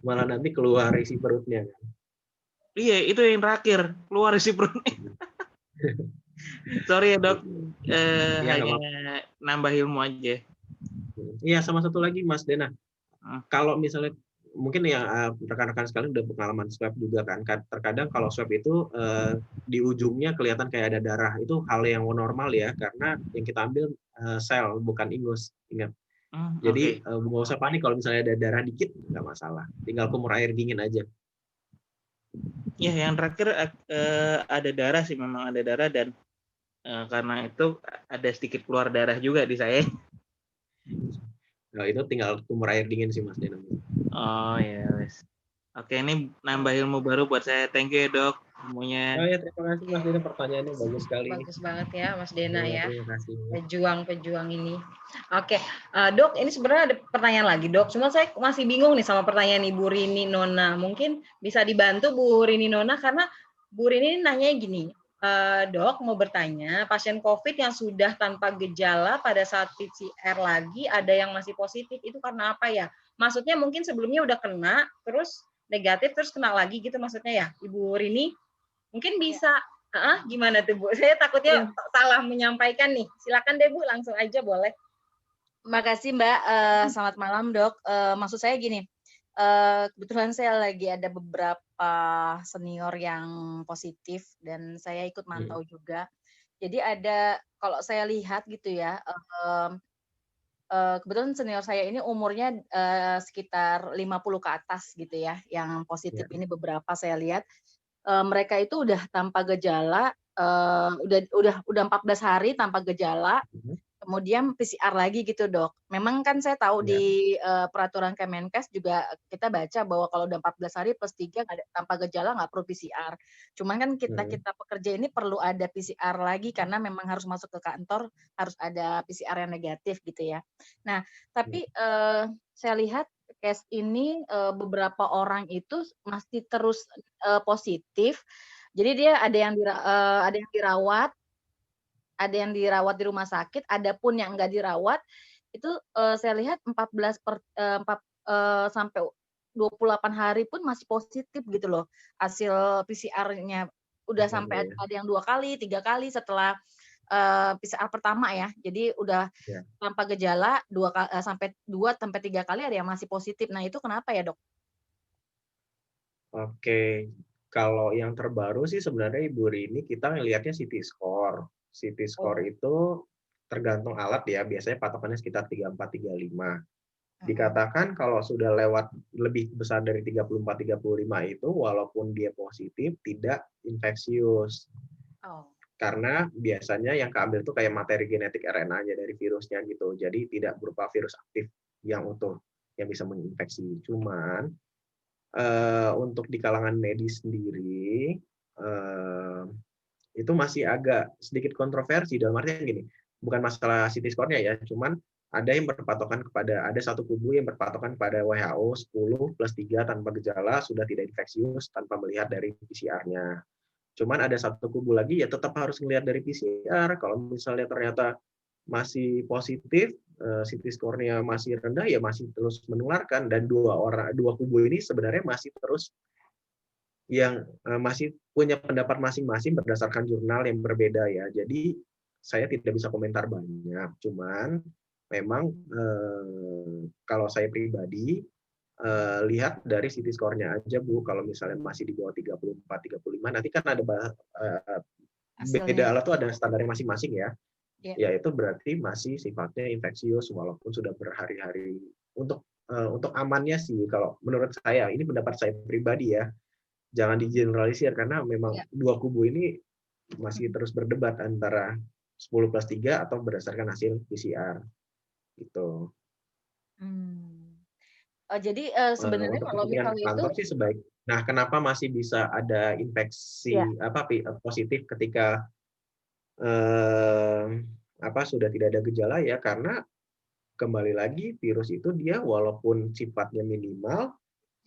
malah nanti keluar isi perutnya. Iya, itu yang terakhir, keluar isi perutnya. Sorry ya dok, Iya, nggak hanya apa-apa. nambah ilmu aja. Iya, sama satu lagi Mas Dena. Hmm. Kalau misalnya mungkin ya rekan-rekan sekalian udah pengalaman swab juga kan. Terkadang kalau swab itu di ujungnya kelihatan kayak ada darah. Itu hal yang normal ya, karena yang kita ambil sel bukan ingus. Ingat. Jadi nggak usah panik kalau misalnya ada darah dikit, nggak masalah. Tinggal kumur air dingin aja. Ya, yang terakhir ada darah sih, memang ada darah, dan karena itu ada sedikit keluar darah juga di saya. Nah, itu tinggal kumur air dingin sih Mas Dena. Oh ya, wes. Oke, ini nambah ilmu baru buat saya. Thank you ya dok, ilmunya. Oh ya, terima kasih Mas Dena, pertanyaannya bagus sekali. Bagus banget ya Mas Dena ya. Terima kasih. Pejuang-pejuang ini. Oke, dok, ini sebenarnya ada pertanyaan lagi dok. Cuma saya masih bingung nih sama pertanyaan Ibu Rini Nona. Mungkin bisa dibantu Bu Rini Nona, karena Bu Rini nanya gini, dok mau bertanya, pasien COVID yang sudah tanpa gejala pada saat PCR lagi ada yang masih positif, itu karena apa ya? Maksudnya mungkin sebelumnya udah kena, terus negatif, terus kena lagi gitu maksudnya ya, Ibu Rini? Mungkin bisa. Gimana tuh Bu? Saya takutnya salah menyampaikan nih. Silakan deh Bu, langsung aja boleh. Makasih Mbak. Selamat malam dok. Maksud saya gini, kebetulan saya lagi ada beberapa senior yang positif dan saya ikut mantau juga. Jadi ada, kalau saya lihat gitu ya, kebetulan senior saya ini umurnya sekitar 50 ke atas gitu ya, yang positif ini beberapa saya lihat. Mereka itu udah tanpa gejala, udah 14 hari tanpa gejala, kemudian PCR lagi gitu dok. Memang kan saya tahu di peraturan Kemenkes juga kita baca bahwa kalau udah 14 hari plus 3 tanpa gejala nggak perlu PCR. Cuman kan kita pekerja ini perlu ada PCR lagi karena memang harus masuk ke kantor, harus ada PCR yang negatif gitu ya. Nah, tapi saya lihat case ini beberapa orang itu masih terus positif. Jadi dia ada yang dirawat, ada yang dirawat di rumah sakit, ada pun yang enggak dirawat. Itu saya lihat 14 sampai 28 hari pun masih positif gitu loh. Hasil PCR-nya udah sampai ada yang 2 kali, 3 kali setelah PCR pertama ya. Jadi udah tanpa gejala 2 sampai 3 kali ada yang masih positif. Nah, itu kenapa ya, Dok? Oke. Kalau yang terbaru sih sebenarnya Ibu Rini kita ngelihatnya CT score. CT score itu tergantung alat ya, biasanya patokannya sekitar 34, 35. Dikatakan kalau sudah lewat lebih besar dari 34, 35 itu walaupun dia positif tidak infeksius. Karena biasanya yang keambil itu kayak materi genetik RNA-nya dari virusnya gitu. Jadi tidak berupa virus aktif yang utuh yang bisa menginfeksi. Cuman untuk di kalangan medis sendiri itu masih agak sedikit kontroversi dalam artian gini, bukan masalah CT score-nya ya, cuman ada yang berpatokan kepada, ada satu kubu yang berpatokan pada WHO 10 plus 3 tanpa gejala sudah tidak infeksius tanpa melihat dari PCR-nya. Cuman ada satu kubu lagi ya tetap harus melihat dari PCR. Kalau misalnya ternyata masih positif, CT score-nya masih rendah ya masih terus menularkan, dan dua kubu ini sebenarnya masih terus yang masih punya pendapat masing-masing berdasarkan jurnal yang berbeda ya. Jadi saya tidak bisa komentar banyak, cuman memang kalau saya pribadi lihat dari CT score-nya aja Bu, kalau misalnya masih di bawah 34, 35 nanti kan ada beda alat tuh ada standarnya masing-masing ya. Ya itu berarti masih sifatnya infeksius walaupun sudah berhari-hari. Untuk amannya sih kalau menurut saya, ini pendapat saya pribadi ya, jangan digeneralisir karena memang dua kubu ini masih terus berdebat antara 10 plus 3 atau berdasarkan hasil PCR gitu. Jadi sebenarnya kalau misalnya kantor itu sih sebaik. Nah, kenapa masih bisa ada infeksi positif ketika sudah tidak ada gejala ya? Karena kembali lagi virus itu dia walaupun sifatnya minimal,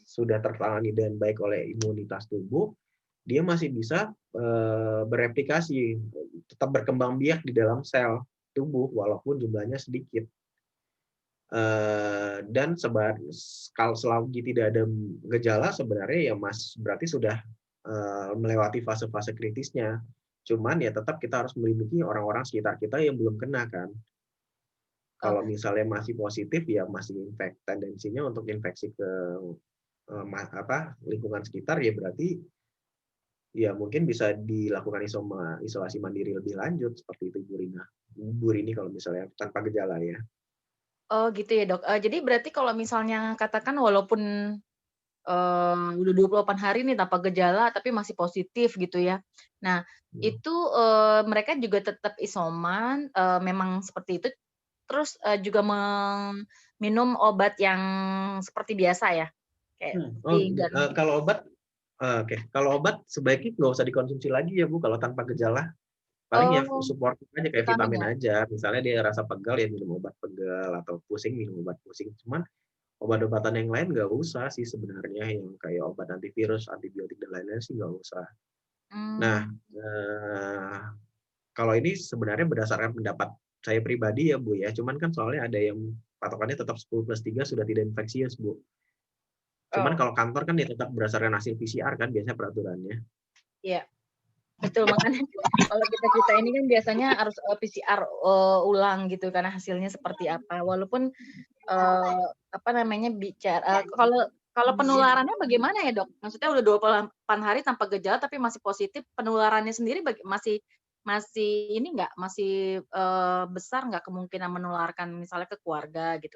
sudah tertangani dengan baik oleh imunitas tubuh, dia masih bisa bereplikasi, tetap berkembang biak di dalam sel tubuh walaupun jumlahnya sedikit. Dan kalau selagi tidak ada gejala sebenarnya ya berarti sudah melewati fase-fase kritisnya. Cuman ya tetap kita harus melindungi orang-orang sekitar kita yang belum kena kan. Kalau misalnya masih positif ya masih tendensinya untuk infeksi ke lingkungan sekitar ya berarti ya mungkin bisa dilakukan isolasi mandiri lebih lanjut seperti itu Bu Rini kalau misalnya tanpa gejala ya. Oh gitu ya dok. Jadi berarti kalau misalnya katakan walaupun udah 28 hari nih tanpa gejala tapi masih positif gitu ya. Nah itu mereka juga tetap isoman, memang seperti itu. Terus juga minum obat yang seperti biasa ya? Kayak kalau obat, kalau obat sebaiknya nggak usah dikonsumsi lagi ya Bu kalau tanpa gejala. Paling ya support aja kayak vitamin aja. Misalnya dia rasa pegal ya minum obat pegal atau pusing minum obat pusing. Cuman obat-obatan yang lain nggak usah sih sebenarnya yang kayak obat antivirus, antibiotik dan lain-lain sih nggak usah. Nah, kalau ini sebenarnya berdasarkan pendapat saya pribadi ya Bu ya. Cuman kan soalnya ada yang patokannya tetap 10+3 sudah tidak infeksius Bu. Cuman kalau kantor kan ya tetap berdasarkan hasil PCR kan biasanya peraturannya. Iya. Betul, makanya kalau kita ini kan biasanya harus PCR ulang gitu karena hasilnya seperti apa. Walaupun bicara kalau penularannya bagaimana ya dok? Maksudnya udah 28 hari tanpa gejala tapi masih positif, penularannya sendiri masih ini nggak? Masih besar nggak kemungkinan menularkan misalnya ke keluarga gitu?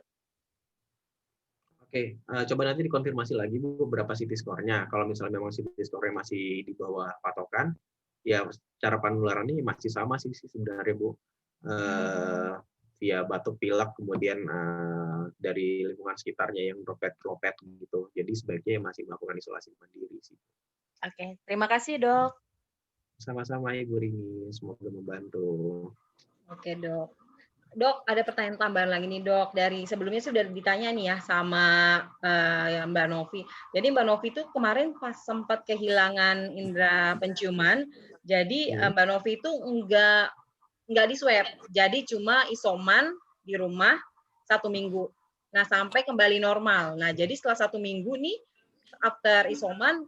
Oke, coba nanti dikonfirmasi lagi Bu berapa CT score-nya. Kalau misalnya memang CT score-nya masih di bawah patokan, ya cara penularannya masih sama sih sebenarnya Bu. Via batuk pilek kemudian dari lingkungan sekitarnya yang droplet gitu. Jadi sebaiknya masih melakukan isolasi mandiri sih. Oke, terima kasih dok. Sama-sama Ibu Rini, semoga membantu. Oke dok. Dok, ada pertanyaan tambahan lagi nih dok. Dari sebelumnya sudah ditanya nih ya sama Mbak Novi. Jadi Mbak Novi itu kemarin pas sempat kehilangan indera penciuman, jadi Mbak Novi itu enggak di swab, jadi cuma isoman di rumah 1 minggu. Nah sampai kembali normal. Nah jadi setelah 1 minggu nih, after isoman,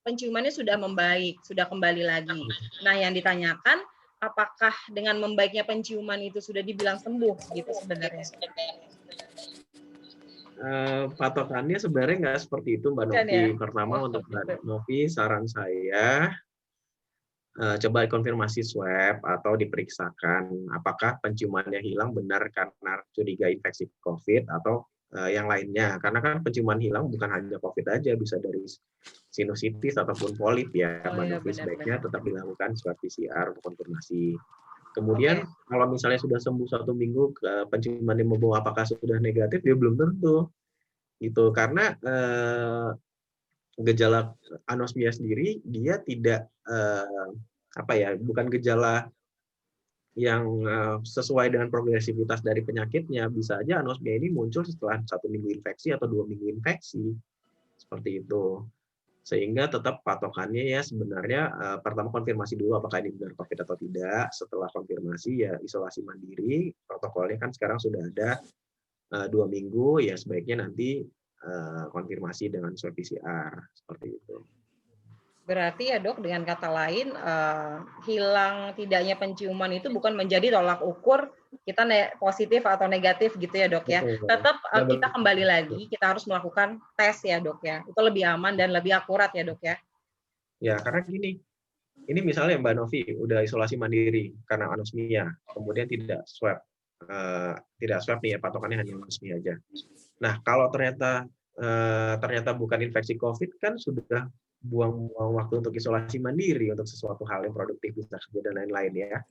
penciumannya sudah membaik, sudah kembali lagi. Nah yang ditanyakan, apakah dengan membaiknya penciuman itu sudah dibilang sembuh gitu sebenarnya? Patokannya sebenarnya nggak seperti itu Mbak Novi. Pertama untuk Mbak Novi, saran saya coba konfirmasi swab atau diperiksakan apakah penciumannya hilang benar karena curiga infeksi COVID atau yang lainnya. Karena kan penciuman hilang bukan hanya COVID aja, bisa dari sinusitis ataupun polip ya. Mbak Novi sebaiknya tetap dilakukan swab PCR untuk konfirmasi. Kemudian kalau misalnya sudah sembuh 1 minggu, penciumannya membawa apakah sudah negatif, dia belum tentu. Gitu. Karena gejala anosmia sendiri dia tidak bukan gejala yang sesuai dengan progresivitas dari penyakitnya. Bisa aja anosmia ini muncul setelah 1 minggu infeksi atau 2 minggu infeksi. Seperti itu. Sehingga tetap patokannya ya sebenarnya pertama konfirmasi dulu apakah ini benar COVID atau tidak. Setelah konfirmasi ya isolasi mandiri. Protokolnya kan sekarang sudah ada 2 minggu, ya sebaiknya nanti konfirmasi dengan swab PCR. Seperti itu. Berarti ya dok, dengan kata lain, hilang tidaknya penciuman itu bukan menjadi tolak ukur kita positif atau negatif gitu ya dok ya. Tetap kita kembali lagi, kita harus melakukan tes ya dok ya. Itu lebih aman dan lebih akurat ya dok ya. Ya karena gini, ini misalnya Mbak Novi udah isolasi mandiri karena anosmia, kemudian tidak swab nih ya, patokannya hanya anosmia aja. Nah kalau ternyata bukan infeksi COVID kan sudah buang-buang waktu untuk isolasi mandiri untuk sesuatu hal yang produktif bisa kerja dan lain-lain ya.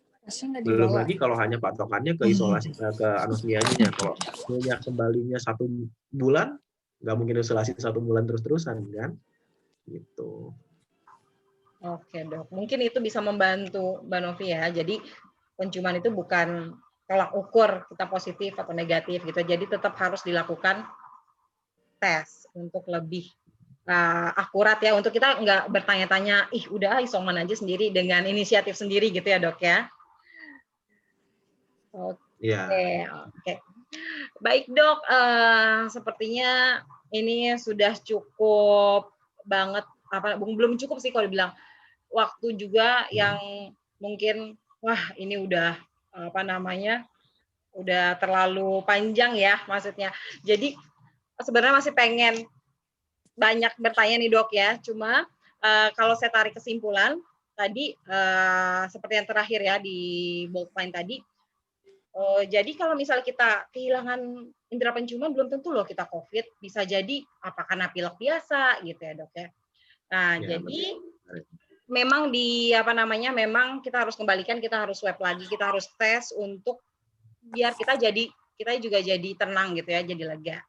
Belum lagi kalau hanya patokannya ke isolasi ke anosmianya. Kalau punya kembalinya 1 bulan, nggak mungkin isolasi 1 bulan terus-terusan kan? Gitu. Oke dok, mungkin itu bisa membantu Mbak Novi ya. Jadi penciuman itu bukan tolak ukur kita positif atau negatif gitu. Jadi tetap harus dilakukan tes untuk lebih akurat ya, untuk kita nggak bertanya-tanya, udah isoman aja sendiri dengan inisiatif sendiri gitu ya dok ya. Oke. Baik dok, sepertinya ini sudah cukup banget, belum cukup sih kalau dibilang, waktu juga yang mungkin ini udah udah terlalu panjang ya maksudnya. Jadi sebenarnya masih pengen banyak bertanya nih dok ya, cuma kalau saya tarik kesimpulan tadi seperti yang terakhir ya di bold point tadi, jadi kalau misalnya kita kehilangan indera penciuman belum tentu loh kita COVID, bisa jadi karena pilek biasa gitu ya dok ya. Nah jadi memang memang kita harus kembalikan, kita harus swab lagi, kita harus tes untuk biar kita juga jadi tenang gitu ya, jadi lega.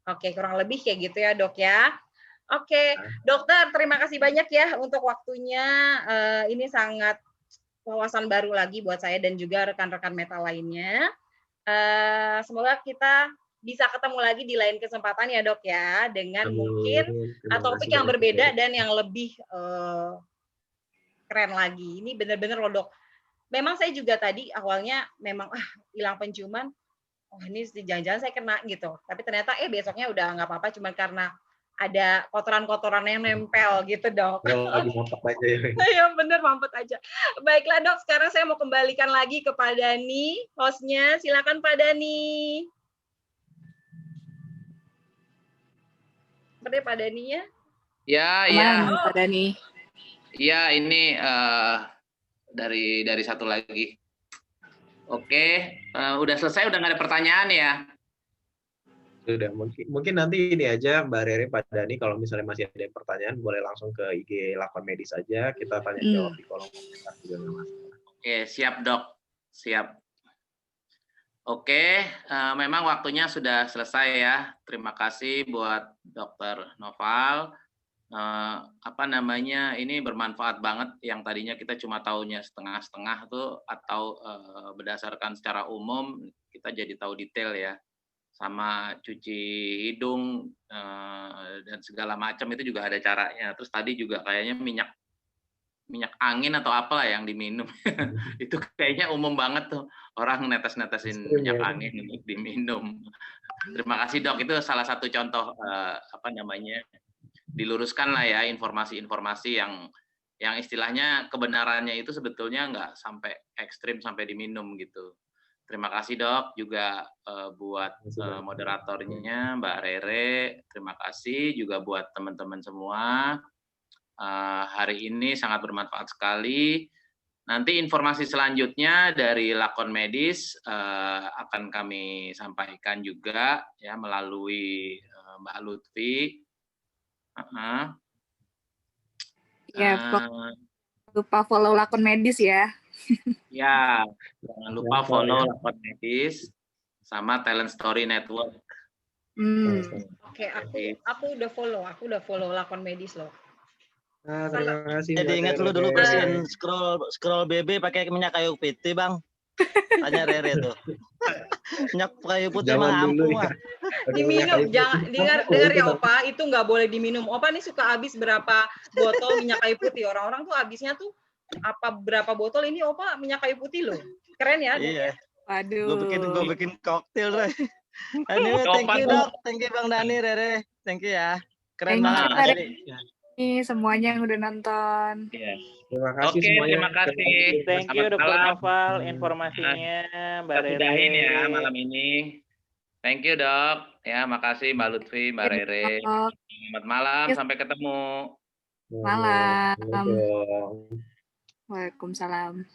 Oke, kurang lebih kayak gitu ya dok ya. Oke, dokter terima kasih banyak ya untuk waktunya. Ini sangat wawasan baru lagi buat saya dan juga rekan-rekan meta lainnya. Semoga kita bisa ketemu lagi di lain kesempatan ya dok ya, dengan mungkin topik yang berbeda dan yang lebih keren lagi. Ini benar-benar loh dok. Memang saya juga tadi awalnya memang hilang penciuman, ini jangan-jangan saya kena gitu. Tapi ternyata besoknya udah nggak apa-apa, cuma karena ada kotoran-kotoran yang nempel gitu dok. Lagi mampet aja ya. Iya bener, mampet aja. Baiklah dok, sekarang saya mau kembalikan lagi ke Pak Dani, hostnya. Silakan Pak Dani. Seperti Pak Dani ya? Ya. Pak Dani. Iya, ini dari satu lagi. Oke, udah selesai, udah nggak ada pertanyaan ya? Sudah, mungkin nanti ini aja Mbak Rere, Pak Dani, kalau misalnya masih ada pertanyaan boleh langsung ke IG Lakon Medis aja, kita tanya jawab di kolom komentar juga nggak masalah. Oke, siap dok, siap. Oke, memang waktunya sudah selesai ya. Terima kasih buat Dr. Noval. Ini bermanfaat banget, yang tadinya kita cuma taunya setengah-setengah tuh, atau berdasarkan secara umum kita jadi tahu detail ya. Sama cuci hidung dan segala macam itu juga ada caranya. Terus tadi juga kayaknya minyak angin atau apalah yang diminum. Itu kayaknya umum banget tuh, orang netes-netesin minyak angin untuk diminum. Terima kasih dok, itu salah satu contoh diluruskan lah ya informasi-informasi yang istilahnya kebenarannya itu sebetulnya nggak sampai ekstrim sampai diminum gitu. Terima kasih dok, juga buat moderatornya Mbak Rere, terima kasih juga buat teman-teman semua. Hari ini sangat bermanfaat sekali. Nanti informasi selanjutnya dari Lakon Medis akan kami sampaikan juga ya melalui Mbak Lutfi. Ya, lupa follow Lakon Medis ya. Ya, jangan lupa follow Lakon Medis sama Talent Story Network. Oke, aku udah follow Lakon Medis loh. Terima kasih. Jadi ingat dulu bersihin scroll BB pakai minyak kayu putih bang. Tanya Rere tuh. Minyak kayu putih emang ampuh ya. Diminum, jangan dengar ya Opa, itu nggak boleh diminum. Opa nih suka habis berapa botol minyak kayu putih. Orang-orang tuh habisnya tuh berapa botol, ini Opa minyak kayu putih loh. Keren ya? Iya. Waduh. Gue bikin koktail deh. Anyway, thank you dok, thank you Bang Dani, Rere, thank you ya. Keren banget. Nih semuanya yang udah nonton. Terima kasih semuanya. Terima kasih. Thank you Dr. Noval informasinya, Mbak Rere. Sudahin ya malam ini. Thank you dok. Ya, makasih Mbak Lutfi, Mbak Rere. Selamat malam, sampai ketemu. Malam. Waalaikumsalam.